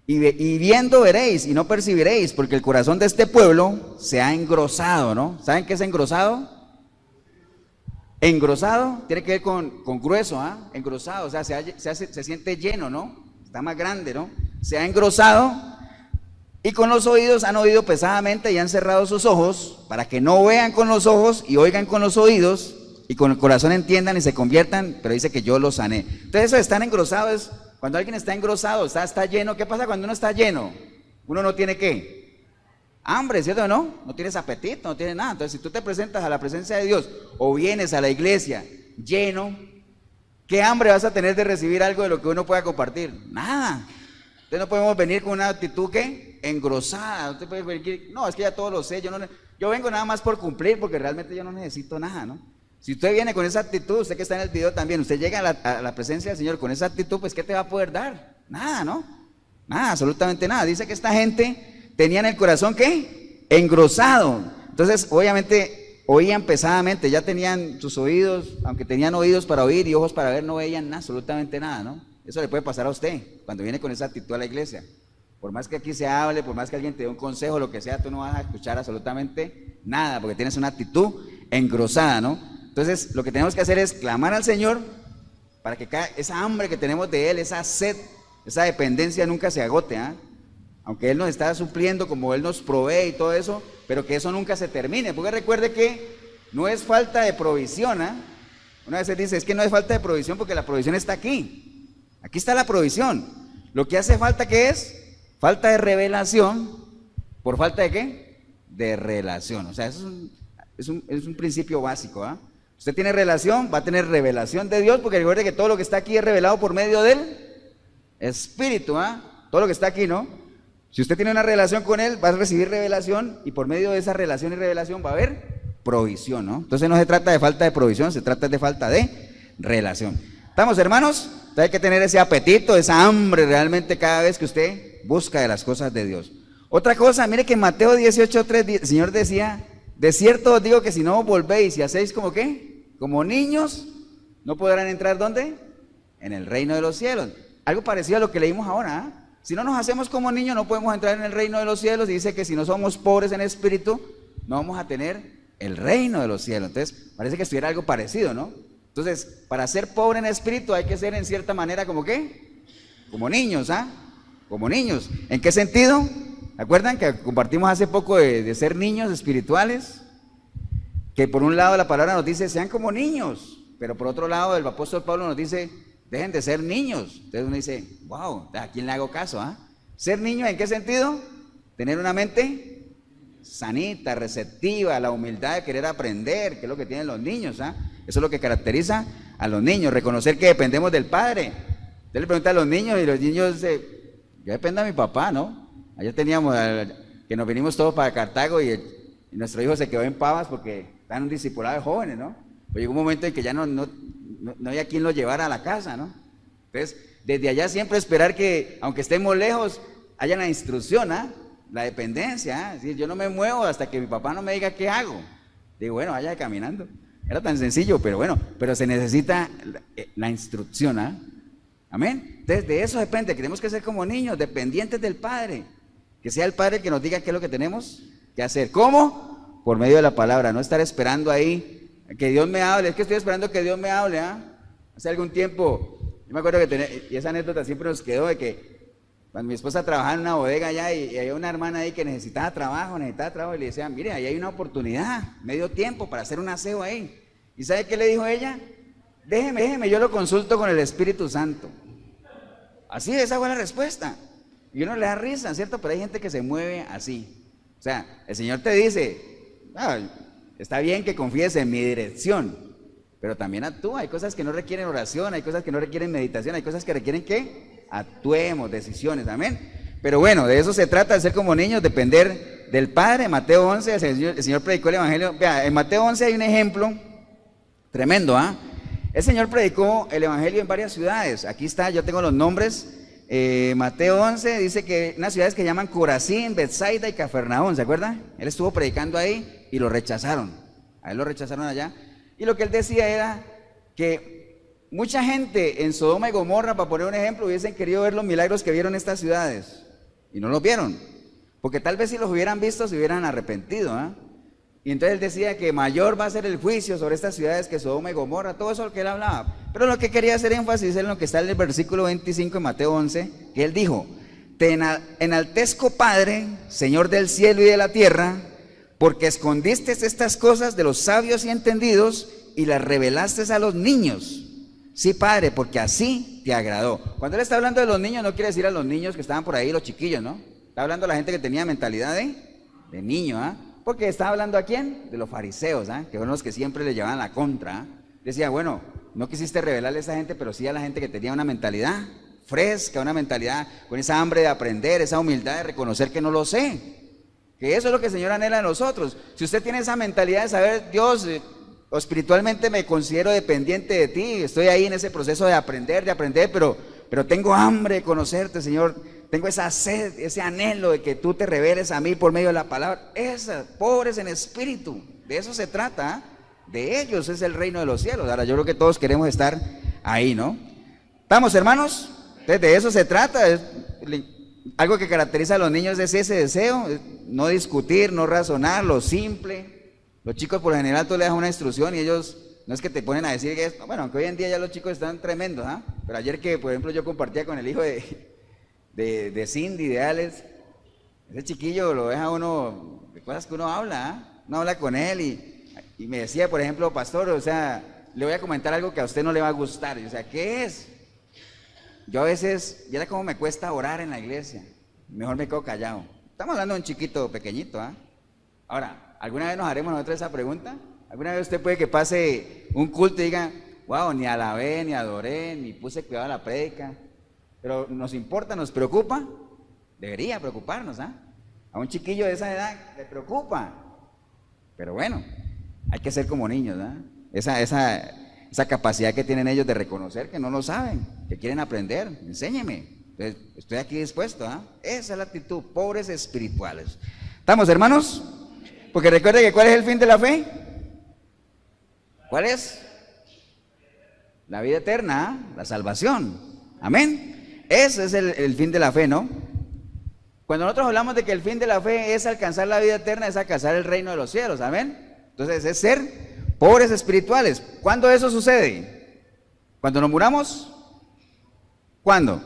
y viendo veréis y no percibiréis, porque el corazón de este pueblo se ha engrosado, ¿no? ¿Saben qué es engrosado? Engrosado tiene que ver con grueso, ¿ah? Engrosado, o sea, se siente lleno, ¿no? Está más grande, ¿no? Se ha engrosado y con los oídos han oído pesadamente y han cerrado sus ojos para que no vean con los ojos y oigan con los oídos y con el corazón entiendan y se conviertan, pero dice que yo los sané. Entonces eso de estar engrosado es cuando alguien está engrosado, está lleno. ¿Qué pasa cuando uno está lleno? Uno no tiene ¿qué? Hambre, ¿cierto o no? No tienes apetito, no tienes nada. Entonces si tú te presentas a la presencia de Dios o vienes a la iglesia lleno, ¿qué hambre vas a tener de recibir algo de lo que uno pueda compartir? Nada. Entonces no podemos venir con una actitud ¿qué? Engrosada. No te puedes venir, no, es que ya todo lo sé, yo vengo nada más por cumplir porque realmente yo no necesito nada, ¿no? Si usted viene con esa actitud, usted que está en el video también, usted llega a la presencia del Señor con esa actitud, pues ¿qué te va a poder dar? Nada, ¿no? Nada, absolutamente nada. Dice que esta gente tenía en el corazón ¿qué? Engrosado. Entonces, obviamente, oían pesadamente, ya tenían sus oídos, aunque tenían oídos para oír y ojos para ver, no veían nada, absolutamente nada, ¿no? Eso le puede pasar a usted cuando viene con esa actitud a la iglesia. Por más que aquí se hable, por más que alguien te dé un consejo, lo que sea, tú no vas a escuchar absolutamente nada, porque tienes una actitud engrosada, ¿no? Entonces, lo que tenemos que hacer es clamar al Señor para que esa hambre que tenemos de Él, esa sed, esa dependencia nunca se agote, ¿eh? Aunque Él nos está supliendo, como Él nos provee y todo eso, pero que eso nunca se termine, porque recuerde que no es falta de provisión, ¿eh? Una vez se dice, es que no es falta de provisión porque la provisión está aquí, aquí está la provisión. Lo que hace falta, ¿qué es? Falta de revelación, ¿por falta de qué? De relación, o sea, eso es un principio básico, ¿ah? Usted tiene relación, va a tener revelación de Dios, porque recuerde que todo lo que está aquí es revelado por medio del Espíritu, ¿ah? Todo lo que está aquí, ¿no? Si usted tiene una relación con Él, va a recibir revelación, y por medio de esa relación y revelación va a haber provisión, ¿no? Entonces no se trata de falta de provisión, se trata de falta de relación. ¿Estamos, hermanos? Entonces hay que tener ese apetito, esa hambre realmente cada vez que usted busca de las cosas de Dios. Otra cosa, mire que en Mateo 18:3 el Señor decía, de cierto os digo que si no volvéis y hacéis como ¿qué? Como niños, no podrán entrar ¿dónde? En el reino de los cielos. Algo parecido a lo que leímos ahora, ¿eh? Si no nos hacemos como niños, no podemos entrar en el reino de los cielos. Y dice que si no somos pobres en espíritu, no vamos a tener el reino de los cielos. Entonces, parece que estuviera algo parecido, ¿no? Entonces, para ser pobre en espíritu hay que ser en cierta manera como ¿qué? Como niños, ¿ah? Como niños. ¿En qué sentido? ¿Acuerdan que compartimos hace poco de ser niños espirituales? Que por un lado la palabra nos dice, sean como niños, pero por otro lado el apóstol Pablo nos dice, dejen de ser niños. Entonces uno dice, wow, ¿a quién le hago caso? ¿Ah? ¿Ser niño en qué sentido? Tener una mente sanita, receptiva, la humildad de querer aprender, que es lo que tienen los niños, ¿ah? Eso es lo que caracteriza a los niños, reconocer que dependemos del Padre. Usted le pregunta a los niños y los niños dicen, yo dependo de mi papá, ¿no? Ayer teníamos que nos vinimos todos para Cartago y nuestro hijo se quedó en Pavas porque están un discipulado de jóvenes, ¿no? Pero llegó un momento en que ya no había quien lo llevara a la casa, ¿no? Entonces, desde allá siempre esperar que, aunque estemos lejos, haya la instrucción, ¿ah? La dependencia, ¿ah? Es decir, yo no me muevo hasta que mi papá no me diga qué hago. Digo, bueno, vaya caminando. Era tan sencillo, pero bueno, pero se necesita la instrucción, ¿ah? Amén. Entonces, de eso depende, que tenemos que ser como niños, dependientes del Padre. Que sea el Padre el que nos diga qué es lo que tenemos que hacer. ¿Cómo? Por medio de la palabra, no estar esperando ahí que Dios me hable. Es que estoy esperando que Dios me hable, ¿ah? Hace algún tiempo, yo me acuerdo y esa anécdota siempre nos quedó de que cuando mi esposa trabajaba en una bodega allá y había una hermana ahí que necesitaba trabajo y le decía, mire, ahí hay una oportunidad, medio tiempo para hacer un aseo ahí. ¿Y sabe qué le dijo ella? Déjeme, yo lo consulto con el Espíritu Santo. Así, esa fue la respuesta. Y uno le da risa, ¿cierto? Pero hay gente que se mueve así. O sea, el Señor te dice, está bien que confíes en mi dirección, pero también actúa. Hay cosas que no requieren oración, hay cosas que no requieren meditación, hay cosas que requieren que actuemos, decisiones, amén. Pero bueno, de eso se trata, de ser como niños, depender del Padre. Mateo 11, el Señor predicó el Evangelio. Vea, en Mateo 11 hay un ejemplo tremendo, ¿ah? El Señor predicó el Evangelio en varias ciudades. Aquí está, yo tengo los nombres. Mateo 11 dice que unas ciudades que llaman Corazín, Betsaida y Cafarnaúm, ¿se acuerdan? Él estuvo predicando ahí y lo rechazaron. A él lo rechazaron allá. Y lo que él decía era que mucha gente en Sodoma y Gomorra, para poner un ejemplo, hubiesen querido ver los milagros que vieron estas ciudades y no los vieron, porque tal vez si los hubieran visto se hubieran arrepentido, ¿eh? Y entonces él decía que mayor va a ser el juicio sobre estas ciudades que Sodoma y Gomorra, todo eso lo que él hablaba. Pero lo que quería hacer énfasis es en lo que está en el versículo 25 de Mateo 11, que él dijo: te enaltezco, Padre, Señor del cielo y de la tierra, porque escondiste estas cosas de los sabios y entendidos y las revelaste a los niños. Sí, Padre, porque así te agradó. Cuando él está hablando de los niños, no quiere decir a los niños que estaban por ahí, los chiquillos, ¿no? Está hablando a la gente que tenía mentalidad de niño, ¿ah? Porque está hablando ¿a quién? De los fariseos, ¿ah? Que fueron los que siempre le llevaban la contra, ¿ah? Decía, bueno, no quisiste revelarle a esa gente, pero sí a la gente que tenía una mentalidad fresca, una mentalidad con esa hambre de aprender, esa humildad de reconocer que no lo sé. Que eso es lo que el Señor anhela de nosotros. Si usted tiene esa mentalidad de saber, Dios, o espiritualmente me considero dependiente de ti, estoy ahí en ese proceso de aprender, pero tengo hambre de conocerte, Señor, tengo esa sed, ese anhelo de que tú te reveles a mí por medio de la palabra. Esas, pobres en espíritu, de eso se trata, de ellos es el reino de los cielos. Ahora yo creo que todos queremos estar ahí, ¿no? ¿Estamos, hermanos? Entonces de eso se trata. Algo que caracteriza a los niños es ese deseo, no discutir, no razonar, lo simple. Los chicos por lo general tú le das una instrucción y ellos no es que te ponen a decir que es, bueno, aunque hoy en día ya los chicos están tremendos, ¿ah? Pero ayer que por ejemplo yo compartía con el hijo de Cindy, de Alex, ese chiquillo lo deja uno, de cosas que uno habla, ¿ah? Uno habla con él y me decía, por ejemplo, pastor, o sea, le voy a comentar algo que a usted no le va a gustar. Y, o sea, ¿qué es? Yo a veces, ya como me cuesta orar en la iglesia, mejor me quedo callado. Estamos hablando de un chiquito pequeñito, ¿ah? Ahora, ¿alguna vez nos haremos nosotros esa pregunta? ¿Alguna vez usted puede que pase un culto y diga, wow, ni alabé, ni adoré, ni puse cuidado a la prédica? Pero ¿nos importa, nos preocupa? Debería preocuparnos, ¿ah? A un chiquillo de esa edad le preocupa. Pero bueno, hay que ser como niños, ¿ah? Esa capacidad que tienen ellos de reconocer que no lo saben, que quieren aprender, enséñeme. Entonces, estoy aquí dispuesto, ¿ah? Esa es la actitud, pobres espirituales. ¿Estamos, hermanos? Porque recuerde que ¿cuál es el fin de la fe? ¿Cuál es? La vida eterna, la salvación. Amén. Ese es el fin de la fe, ¿no? Cuando nosotros hablamos de que el fin de la fe es alcanzar la vida eterna, es alcanzar el reino de los cielos, amén. Entonces es ser pobres espirituales. ¿Cuándo eso sucede? ¿Cuando nos muramos? ¿Cuándo?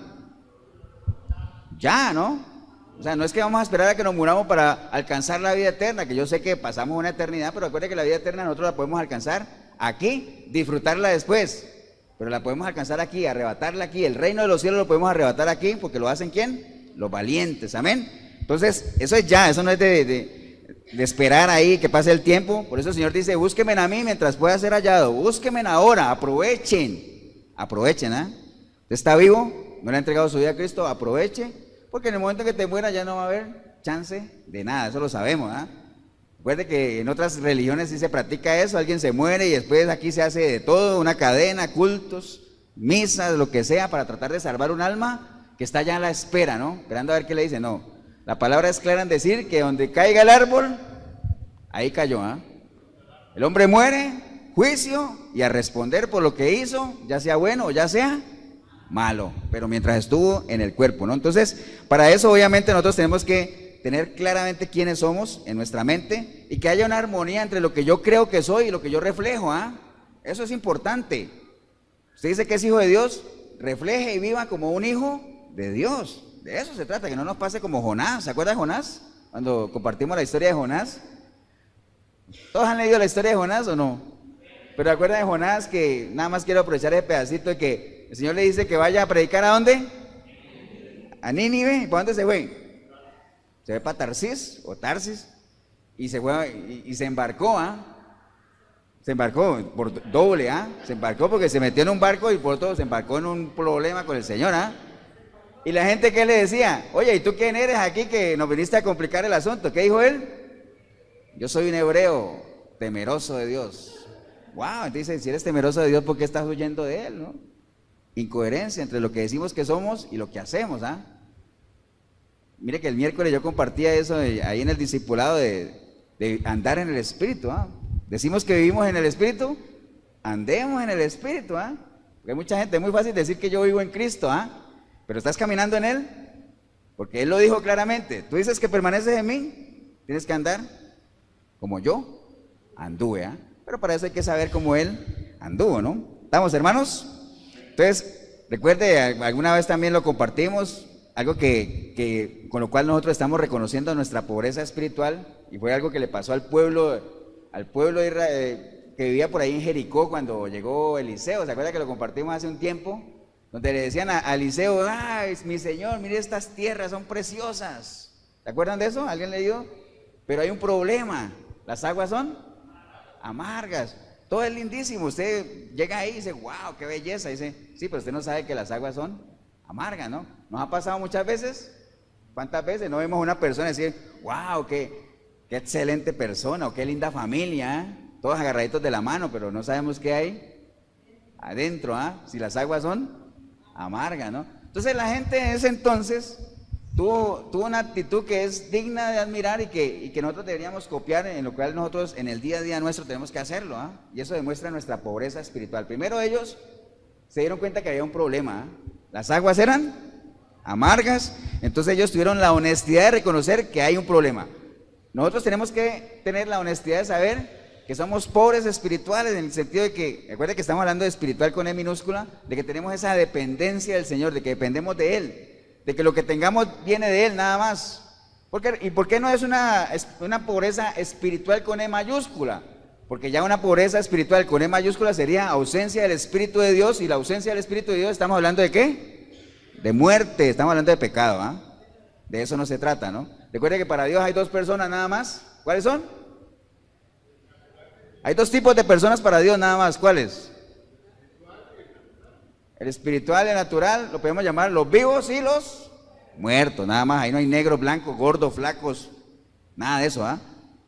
Ya, ¿no? O sea, no es que vamos a esperar a que nos muramos para alcanzar la vida eterna, que yo sé que pasamos una eternidad, pero recuerde que la vida eterna nosotros la podemos alcanzar aquí, disfrutarla después, pero la podemos alcanzar aquí, arrebatarla aquí. El reino de los cielos lo podemos arrebatar aquí, porque lo hacen ¿quién? Los valientes, amén. Entonces, eso es ya, eso no es de esperar ahí que pase el tiempo. Por eso el Señor dice, búsquenme a mí mientras pueda ser hallado, búsquenme ahora, aprovechen, ¿ah? Usted está vivo, no le ha entregado su vida a Cristo, aproveche. Porque en el momento que te mueras ya no va a haber chance de nada, eso lo sabemos, ¿ah? Recuerde que en otras religiones sí se practica eso, alguien se muere y después aquí se hace de todo, una cadena, cultos, misas, lo que sea, para tratar de salvar un alma que está ya a la espera, ¿no? Esperando a ver qué le dice. No, la palabra es clara en decir que donde caiga el árbol, ahí cayó, ¿ah? El hombre muere, juicio y a responder por lo que hizo, ya sea bueno o ya sea malo, pero mientras estuvo en el cuerpo, ¿no? Entonces, para eso obviamente nosotros tenemos que tener claramente quiénes somos en nuestra mente y que haya una armonía entre lo que yo creo que soy y lo que yo reflejo, ¿ah? Eso es importante. Usted dice que es hijo de Dios, refleje y viva como un hijo de Dios. De eso se trata, que no nos pase como Jonás. ¿Se acuerda de Jonás? Cuando compartimos la historia de Jonás. ¿Todos han leído la historia de Jonás o no? Pero acuerdan de Jonás, que nada más quiero aprovechar ese pedacito de que el Señor le dice que vaya a predicar ¿a dónde? A Nínive. ¿Y para dónde se fue? Se fue para Tarsis, y se fue y se embarcó, se embarcó por doble, se embarcó porque se metió en un barco y por todo se embarcó en un problema con el Señor, Y la gente que le decía, oye, ¿y tú quién eres aquí que nos viniste a complicar el asunto? ¿Qué dijo él? Yo soy un hebreo temeroso de Dios. Wow, entonces si eres temeroso de Dios, ¿por qué estás huyendo de él, no? Incoherencia entre lo que decimos que somos y lo que hacemos, Mire que el miércoles yo compartía eso ahí en el discipulado de andar en el Espíritu, Decimos que vivimos en el Espíritu, andemos en el Espíritu, Porque hay mucha gente, es muy fácil decir que yo vivo en Cristo, pero ¿estás caminando en Él? Porque Él lo dijo claramente, tú dices que permaneces en mí, tienes que andar como yo anduve, Pero para eso hay que saber cómo Él anduvo, ¿no? ¿Estamos, hermanos? Entonces, recuerde, alguna vez también lo compartimos, algo que con lo cual nosotros estamos reconociendo nuestra pobreza espiritual, y fue algo que le pasó al pueblo de Israel, que vivía por ahí en Jericó cuando llegó Eliseo. ¿Se acuerda que lo compartimos hace un tiempo? Donde le decían a Eliseo, ay, mi señor, mire estas tierras, son preciosas. ¿Se acuerdan de eso? ¿Alguien leyó? Pero hay un problema, las aguas son amargas. Todo es lindísimo, usted llega ahí y dice, wow, qué belleza. Dice, sí, pero usted no sabe que las aguas son amargas, ¿no? ¿Nos ha pasado muchas veces? ¿Cuántas veces no vemos a una persona decir, wow, qué excelente persona, o qué linda familia, todos agarraditos de la mano, pero no sabemos qué hay adentro, si las aguas son amargas, ¿no? Entonces la gente en ese entonces tuvo una actitud que es digna de admirar y que nosotros deberíamos copiar, en lo cual nosotros en el día a día nuestro tenemos que hacerlo, y eso demuestra nuestra pobreza espiritual. Primero ellos se dieron cuenta que había un problema, las aguas eran amargas, entonces ellos tuvieron la honestidad de reconocer que hay un problema. Nosotros tenemos que tener la honestidad de saber que somos pobres espirituales, en el sentido de que, recuerda que estamos hablando de espiritual con E minúscula, de que tenemos esa dependencia del Señor, de que dependemos de Él, de que lo que tengamos viene de Él nada más. ¿Y por qué no es una pobreza espiritual con E mayúscula? Porque ya una pobreza espiritual con E mayúscula sería ausencia del Espíritu de Dios, y la ausencia del Espíritu de Dios, ¿estamos hablando de qué? De muerte, estamos hablando de pecado, De eso no se trata, ¿no? Recuerde que para Dios hay dos personas nada más. ¿Cuáles son? Hay dos tipos de personas para Dios nada más. ¿Cuáles? El espiritual y el natural, lo podemos llamar los vivos y los muertos, nada más. Ahí no hay negros, blancos, gordos, flacos, nada de eso,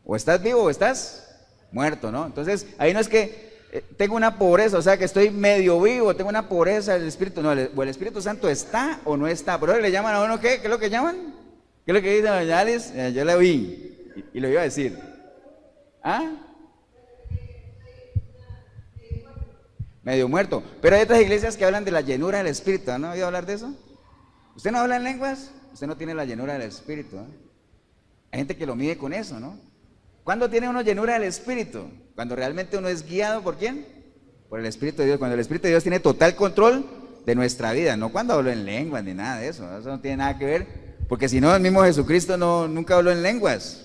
O estás vivo o estás muerto, ¿no? Entonces, ahí no es que tengo una pobreza, o sea que estoy medio vivo, tengo una pobreza del Espíritu, no, o el Espíritu Santo está o no está. Por eso le llaman a uno, ¿qué? ¿Qué es lo que llaman? ¿Qué es lo que dice doña Alice? Yo le oí y lo iba a decir. Medio muerto. Pero hay otras iglesias que hablan de la llenura del Espíritu, ¿no ha oído hablar de eso? ¿Usted no habla en lenguas? Usted no tiene la llenura del Espíritu, Hay gente que lo mide con eso, ¿no? ¿Cuándo tiene uno llenura del Espíritu? Cuando realmente uno es guiado ¿por quién? Por el Espíritu de Dios. Cuando el Espíritu de Dios tiene total control de nuestra vida, no cuando hablo en lenguas ni nada de eso. Eso no tiene nada que ver. Porque si no, el mismo Jesucristo nunca habló en lenguas.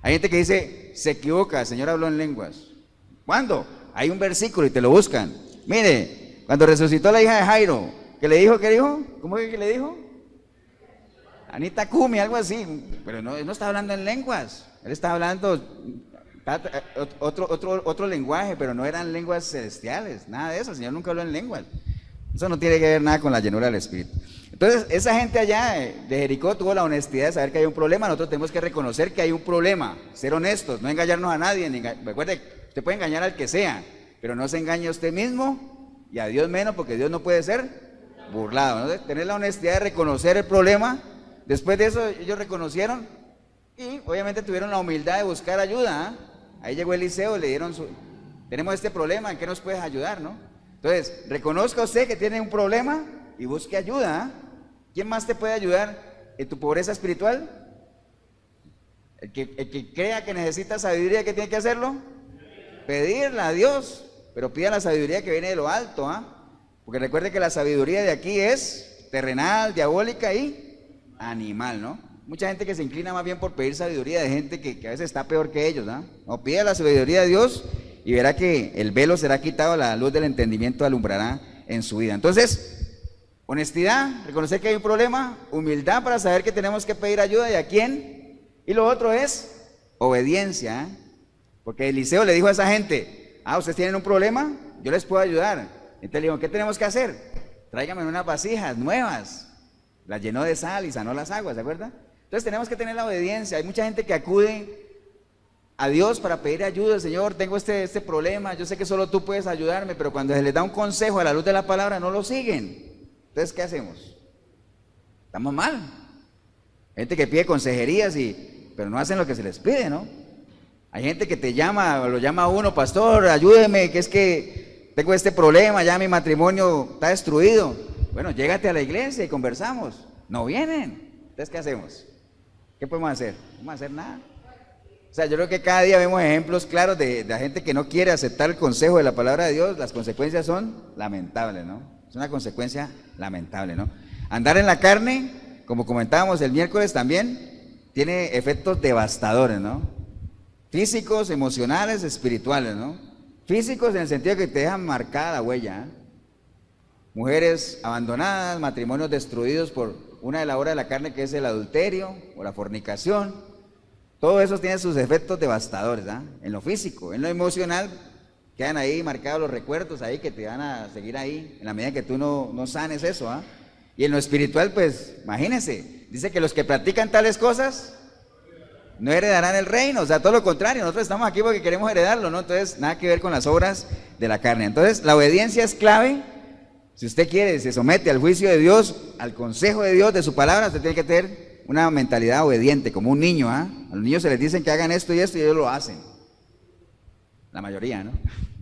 Hay gente que dice, se equivoca, el Señor habló en lenguas. ¿Cuándo? Hay un versículo y te lo buscan. Mire, cuando resucitó la hija de Jairo, ¿qué le dijo? ¿Qué dijo? ¿Cómo es que le dijo? Anita Kumi, algo así. Pero no, él no está hablando en lenguas. Él está hablando otro lenguaje, pero no eran lenguas celestiales, nada de eso. El Señor nunca habló en lenguas. Eso no tiene que ver nada con la llenura del Espíritu. Entonces, esa gente allá de Jericó tuvo la honestidad de saber que hay un problema. Nosotros tenemos que reconocer que hay un problema, ser honestos, no engañarnos a nadie. Recuerde, usted puede engañar al que sea, pero no se engañe a usted mismo y a Dios menos, porque Dios no puede ser burlado, ¿no? Tener la honestidad de reconocer el problema. Después de eso, ellos reconocieron y obviamente tuvieron la humildad de buscar ayuda. Ahí llegó Eliseo, le dieron tenemos este problema, ¿en qué nos puedes ayudar, no? Entonces, reconozca usted que tiene un problema y busque ayuda. ¿Quién más te puede ayudar en tu pobreza espiritual? El que crea que necesita sabiduría, ¿qué tiene que hacerlo? Pedirla a Dios, pero pida la sabiduría que viene de lo alto, porque recuerde que la sabiduría de aquí es terrenal, diabólica y animal, ¿no? Mucha gente que se inclina más bien por pedir sabiduría de gente que a veces está peor que ellos, ¿no? No, pida la sabiduría de Dios y verá que el velo será quitado, la luz del entendimiento alumbrará en su vida. Entonces, honestidad, reconocer que hay un problema, humildad para saber que tenemos que pedir ayuda y a quién, y lo otro es obediencia, ¿eh? Porque Eliseo le dijo a esa gente, ustedes tienen un problema, yo les puedo ayudar. Entonces le dijo, ¿qué tenemos que hacer? Tráigame unas vasijas nuevas. Las llenó de sal y sanó las aguas, ¿de acuerdo? Entonces tenemos que tener la obediencia. Hay mucha gente que acude a Dios para pedir ayuda. Señor, tengo este problema, yo sé que solo tú puedes ayudarme, pero cuando se les da un consejo a la luz de la palabra no lo siguen. Entonces, ¿qué hacemos? Estamos mal. Gente que pide consejerías pero no hacen lo que se les pide, ¿no? Hay gente que te llama, o lo llama a uno, pastor, ayúdeme, que es que tengo este problema, ya mi matrimonio está destruido. Bueno, llégate a la iglesia y conversamos. No vienen. Entonces, ¿qué hacemos? ¿Qué podemos hacer? No podemos hacer nada. O sea, yo creo que cada día vemos ejemplos claros de la gente que no quiere aceptar el consejo de la palabra de Dios. Las consecuencias son lamentables, ¿no? Es una consecuencia lamentable, ¿no? Andar en la carne, como comentábamos el miércoles también, tiene efectos devastadores, ¿no? Físicos, emocionales, espirituales, ¿no? Físicos en el sentido de que te dejan marcada la huella, ¿eh? Mujeres abandonadas, matrimonios destruidos por una de las obras de la carne que es el adulterio o la fornicación. Todo eso tiene sus efectos devastadores, ¿eh? En lo físico, en lo emocional, quedan ahí marcados los recuerdos ahí que te van a seguir ahí, en la medida que tú no sanes eso, ¿eh? Y en lo espiritual, pues, imagínense, dice que los que practican tales cosas no heredarán el reino, o sea, todo lo contrario, nosotros estamos aquí porque queremos heredarlo, ¿no? Entonces, nada que ver con las obras de la carne. Entonces, la obediencia es clave. Si usted quiere, se somete al juicio de Dios, al consejo de Dios, de su palabra, usted tiene que tener una mentalidad obediente, como un niño, ¿ah? A los niños se les dicen que hagan esto y esto y ellos lo hacen. La mayoría, ¿no?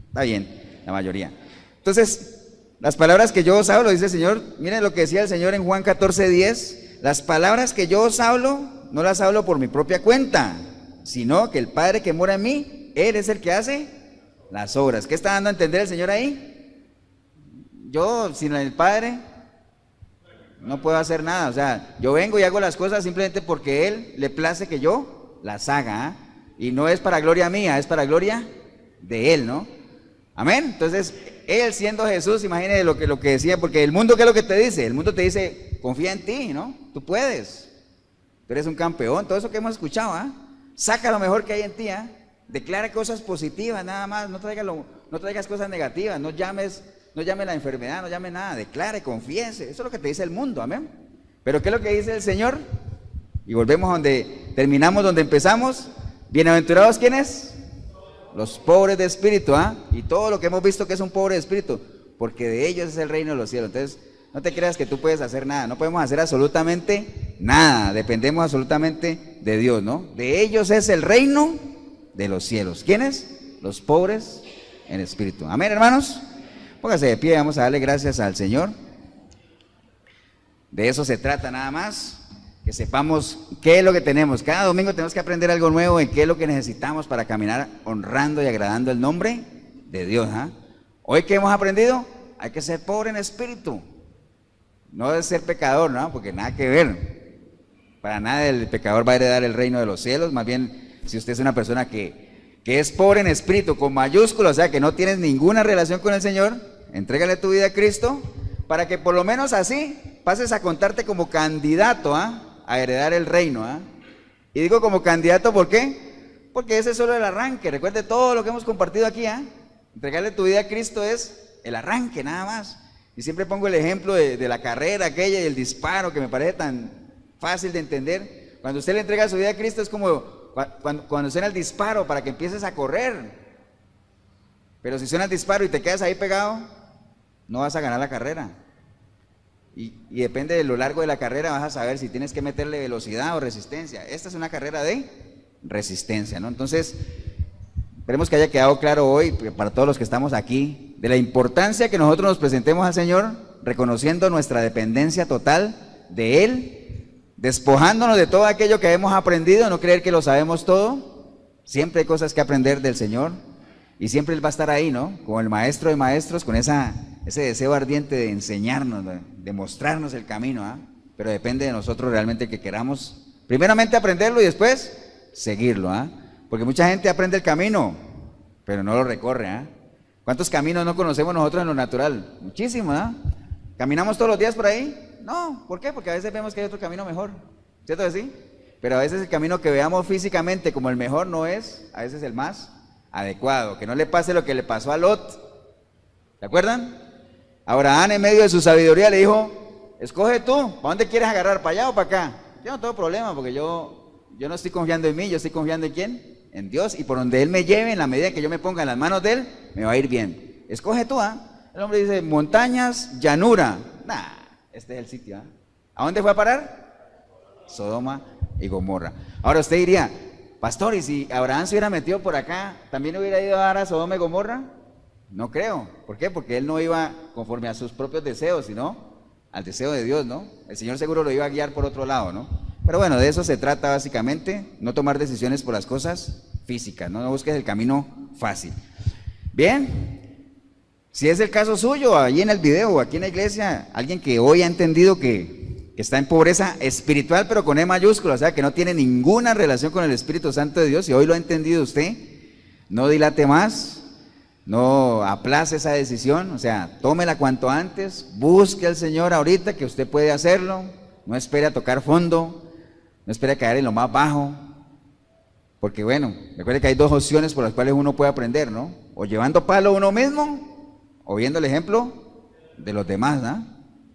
Está bien, la mayoría. Entonces, las palabras que yo os hablo, dice el Señor, miren lo que decía el Señor en Juan 14:10, las palabras que yo os hablo, no las hablo por mi propia cuenta, sino que el Padre que mora en mí, Él es el que hace las obras. ¿Qué está dando a entender el Señor ahí? Yo, sin el Padre, no puedo hacer nada. O sea, yo vengo y hago las cosas simplemente porque Él le place que yo las haga, ¿eh? Y no es para gloria mía, es para gloria de Él, ¿no? Amén. Entonces, Él siendo Jesús, imagínate lo que decía, porque el mundo, ¿qué es lo que te dice? El mundo te dice, confía en ti, ¿no? Tú puedes. Tú eres un campeón, todo eso que hemos escuchado, ¿ah? Saca lo mejor que hay en ti, ¿ah? Declara cosas positivas, nada más, no traigas cosas negativas, no llame la enfermedad, no llame nada, declare, confiese, eso es lo que te dice el mundo, amén. Pero ¿qué es lo que dice el Señor? Y volvemos donde terminamos, donde empezamos. Bienaventurados, ¿quiénes? Los pobres de espíritu, ¿ah? Y todo lo que hemos visto que es un pobre de espíritu, porque de ellos es el reino de los cielos. Entonces, no te creas que tú puedes hacer nada, no podemos hacer absolutamente nada, dependemos absolutamente de Dios, ¿no? De ellos es el reino de los cielos. ¿Quiénes? Los pobres en espíritu. Amén, hermanos. Póngase de pie, vamos a darle gracias al Señor. De eso se trata nada más, que sepamos qué es lo que tenemos. Cada domingo tenemos que aprender algo nuevo en qué es lo que necesitamos para caminar honrando y agradando el nombre de Dios, ¿eh? Hoy, ¿qué hemos aprendido? Hay que ser pobre en espíritu. No es ser pecador, ¿no? Porque nada que ver. Para nada el pecador va a heredar el reino de los cielos. Más bien, si usted es una persona que es pobre en espíritu, con mayúsculas, o sea, que no tienes ninguna relación con el Señor, entrégale tu vida a Cristo, para que por lo menos así pases a contarte como candidato, ¿ah? A heredar el reino, ¿ah? Y digo como candidato, ¿por qué? Porque ese es solo el arranque. Recuerde todo lo que hemos compartido aquí, ¿ah? Entregarle tu vida a Cristo es el arranque, nada más. Y siempre pongo el ejemplo de la carrera aquella y el disparo, que me parece tan fácil de entender. Cuando usted le entrega su vida a Cristo es como cuando suena el disparo para que empieces a correr. Pero si suena el disparo y te quedas ahí pegado, no vas a ganar la carrera. Y depende de lo largo de la carrera, vas a saber si tienes que meterle velocidad o resistencia. Esta es una carrera de resistencia, ¿no? Entonces, esperemos que haya quedado claro hoy, para todos los que estamos aquí, de la importancia que nosotros nos presentemos al Señor, reconociendo nuestra dependencia total de Él, despojándonos de todo aquello que hemos aprendido, no creer que lo sabemos todo. Siempre hay cosas que aprender del Señor, y siempre Él va a estar ahí, ¿no? Como el maestro de maestros, con ese deseo ardiente de enseñarnos, de mostrarnos el camino, ¿ah? Pero depende de nosotros realmente que queramos, primeramente aprenderlo y después seguirlo, ¿ah? Porque mucha gente aprende el camino, pero no lo recorre, ¿ah? ¿Cuántos caminos no conocemos nosotros en lo natural? Muchísimos, ¿ah? ¿Caminamos todos los días por ahí? No, ¿por qué? Porque a veces vemos que hay otro camino mejor, ¿cierto que sí? Pero a veces el camino que veamos físicamente como el mejor no es a veces el más adecuado, que no le pase lo que le pasó a Lot, ¿se acuerdan? Abraham en medio de su sabiduría le dijo, escoge tú, ¿para dónde quieres agarrar? ¿Para allá o para acá? Yo no tengo problema porque yo no estoy confiando en mí, yo estoy confiando en ¿quién? En Dios, y por donde Él me lleve, en la medida que yo me ponga en las manos de Él, me va a ir bien. Escoge tú, ¿ah? El hombre dice, montañas, llanura. Nah, este es el sitio, ¿ah? ¿A dónde fue a parar? Sodoma y Gomorra. Ahora usted diría, pastor, ¿y si Abraham se hubiera metido por acá, también hubiera ido a dar a Sodoma y Gomorra? No creo. ¿Por qué? Porque él no iba conforme a sus propios deseos, sino al deseo de Dios, ¿no? El Señor seguro lo iba a guiar por otro lado, ¿no? Pero bueno, de eso se trata básicamente, no tomar decisiones por las cosas físicas, no busques el camino fácil. Bien, si es el caso suyo, ahí en el video o aquí en la iglesia, alguien que hoy ha entendido que está en pobreza espiritual, pero con E mayúscula, o sea, que no tiene ninguna relación con el Espíritu Santo de Dios, y hoy lo ha entendido usted, no dilate más, no aplace esa decisión, o sea, tómela cuanto antes, busque al Señor ahorita que usted puede hacerlo, no espere a tocar fondo, no espere a caer en lo más bajo, porque bueno, recuerde que hay dos opciones por las cuales uno puede aprender, ¿no? O llevando palo uno mismo, o viendo el ejemplo de los demás, ¿no?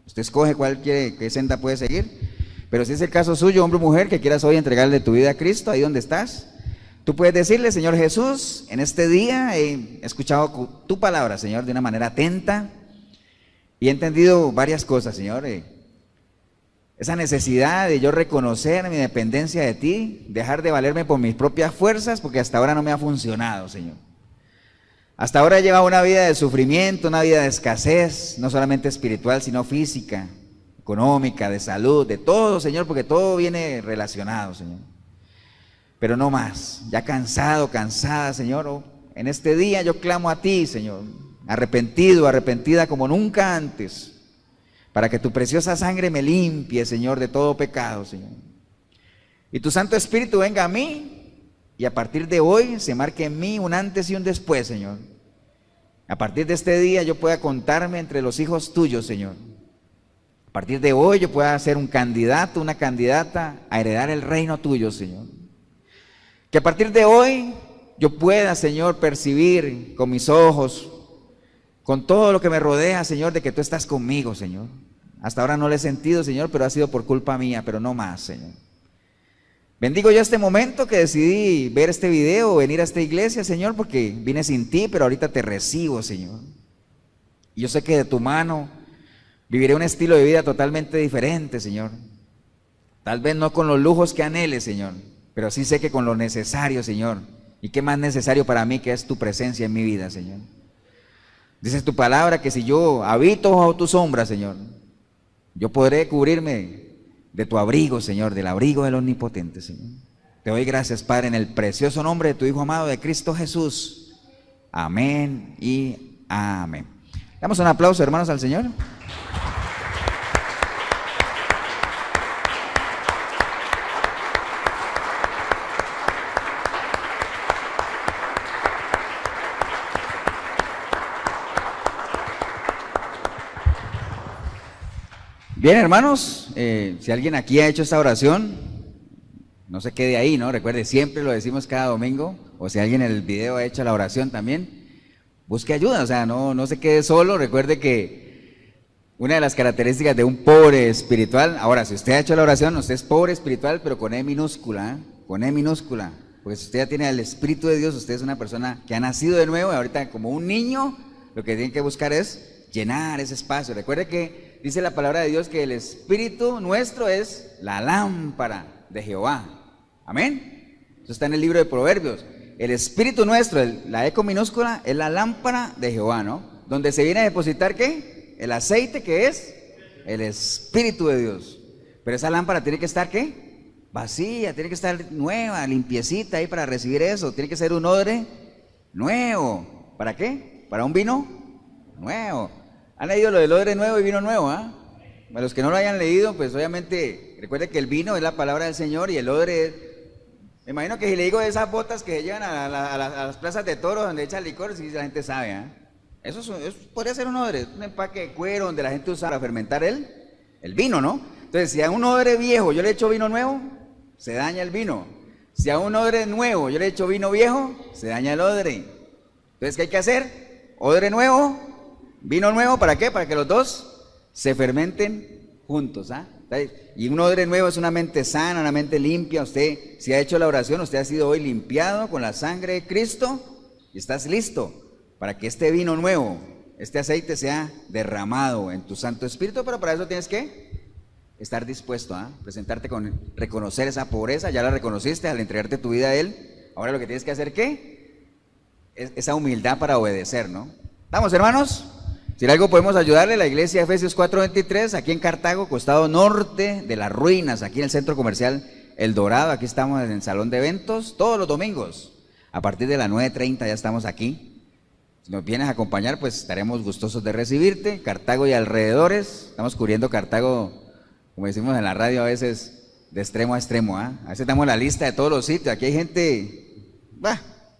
Usted escoge qué senda puede seguir, pero si es el caso suyo, hombre o mujer, que quieras hoy entregarle tu vida a Cristo, ahí donde estás, tú puedes decirle, Señor Jesús, en este día he escuchado tu palabra, Señor, de una manera atenta, y he entendido varias cosas, Señor, esa necesidad de yo reconocer mi dependencia de ti, dejar de valerme por mis propias fuerzas, porque hasta ahora no me ha funcionado, Señor. Hasta ahora he llevado una vida de sufrimiento, una vida de escasez, no solamente espiritual, sino física, económica, de salud, de todo, Señor, porque todo viene relacionado, Señor. Pero no más, ya cansado, cansada, Señor, en este día yo clamo a ti, Señor, arrepentido, arrepentida como nunca antes, para que tu preciosa sangre me limpie, Señor, de todo pecado, Señor. Y tu Santo Espíritu venga a mí y a partir de hoy se marque en mí un antes y un después, Señor. A partir de este día yo pueda contarme entre los hijos tuyos, Señor. A partir de hoy yo pueda ser un candidato, una candidata a heredar el reino tuyo, Señor. Que a partir de hoy yo pueda, Señor, percibir con mis ojos, con todo lo que me rodea, Señor, de que tú estás conmigo, Señor. Hasta ahora no lo he sentido, Señor, pero ha sido por culpa mía, pero no más, Señor. Bendigo yo este momento que decidí ver este video, venir a esta iglesia, Señor, porque vine sin ti, pero ahorita te recibo, Señor. Y yo sé que de tu mano viviré un estilo de vida totalmente diferente, Señor. Tal vez no con los lujos que anhele, Señor, pero sí sé que con lo necesario, Señor. ¿Y qué más necesario para mí que es tu presencia en mi vida, Señor? Dices tu palabra que si yo habito bajo tu sombra, Señor, yo podré cubrirme de tu abrigo, Señor, del abrigo del Omnipotente, Señor. Te doy gracias, Padre, en el precioso nombre de tu Hijo amado, de Cristo Jesús. Amén y amén. Damos un aplauso, hermanos, al Señor. Bien, hermanos, si alguien aquí ha hecho esta oración, no se quede ahí, ¿no? Recuerde, siempre lo decimos cada domingo, o si alguien en el video ha hecho la oración también, busque ayuda, o sea, no se quede solo. Recuerde que una de las características de un pobre espiritual, ahora, si usted ha hecho la oración, usted es pobre espiritual, pero con E minúscula, con E minúscula, porque si usted ya tiene el Espíritu de Dios, usted es una persona que ha nacido de nuevo, y ahorita como un niño, lo que tiene que buscar es llenar ese espacio. Recuerde que dice la palabra de Dios que el Espíritu nuestro es la lámpara de Jehová. Amén. Eso está en el libro de Proverbios. El Espíritu nuestro, la E con minúscula, es la lámpara de Jehová, ¿no? Donde se viene a depositar, ¿qué? El aceite, que es el Espíritu de Dios. Pero esa lámpara tiene que estar, ¿qué? Vacía, tiene que estar nueva, limpiecita ahí para recibir eso. Tiene que ser un odre nuevo. ¿Para qué? Para un vino nuevo. ¿Han leído lo del odre nuevo y vino nuevo? ¿Ah? Para los que no lo hayan leído, pues obviamente recuerden que el vino es la palabra del Señor y el odre Me imagino que si le digo de esas botas que se llevan a las plazas de toros donde echan licor, sí, la gente sabe, ¿eh? Eso podría ser un odre, un empaque de cuero donde la gente usa para fermentar el vino, ¿no? Entonces, si a un odre viejo yo le echo vino nuevo, se daña el vino. Si a un odre nuevo yo le echo vino viejo, se daña el odre. Entonces, ¿qué hay que hacer? Odre nuevo, vino nuevo, ¿para qué? Para que los dos se fermenten juntos, ¿ah? Y un odre nuevo es una mente sana, una mente limpia. Usted, si ha hecho la oración, usted ha sido hoy limpiado con la sangre de Cristo y estás listo para que este vino nuevo, este aceite sea derramado en tu Santo Espíritu, pero para eso tienes que estar dispuesto a presentarte con reconocer esa pobreza. Ya la reconociste al entregarte tu vida a Él. Ahora lo que tienes que hacer, ¿qué? Es esa humildad para obedecer, ¿no? ¿Estamos, hermanos? Si en algo podemos ayudarle, la iglesia Efesios 4:23, aquí en Cartago, costado norte de las ruinas, aquí en el centro comercial El Dorado. Aquí estamos en el salón de eventos todos los domingos. A partir de las 9:30 ya estamos aquí. Si nos vienes a acompañar, pues estaremos gustosos de recibirte. Cartago y alrededores, estamos cubriendo Cartago, como decimos en la radio a veces, de extremo a extremo, ¿eh? A veces damos la lista de todos los sitios. Aquí hay gente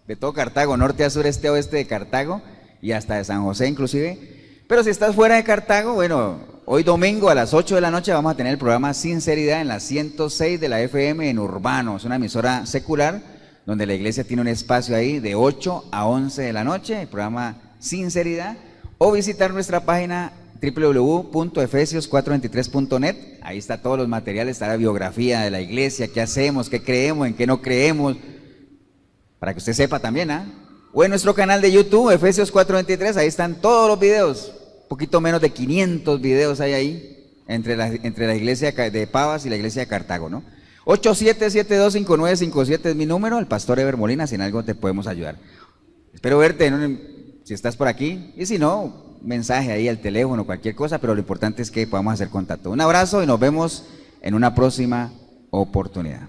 de todo Cartago, norte a sur, este a oeste de Cartago y hasta de San José inclusive. Pero si estás fuera de Cartago, bueno, hoy domingo a las 8 de la noche vamos a tener el programa Sinceridad en la 106 de la FM en Urbano. Es una emisora secular donde la iglesia tiene un espacio ahí de 8 a 11 de la noche, el programa Sinceridad, o visitar nuestra página www.efesios423.net. Ahí está todos los materiales, está la biografía de la iglesia, qué hacemos, qué creemos, en qué no creemos, para que usted sepa también, ¿ah? O en nuestro canal de YouTube, Efesios 4:23, ahí están todos los videos, un poquito menos de 500 videos hay ahí, entre la iglesia de Pavas y la iglesia de Cartago, ¿no? 87725957 es mi número, el pastor Eber Molina, si en algo te podemos ayudar. Espero verte si estás por aquí, y si no, mensaje ahí al teléfono, cualquier cosa, pero lo importante es que podamos hacer contacto. Un abrazo y nos vemos en una próxima oportunidad.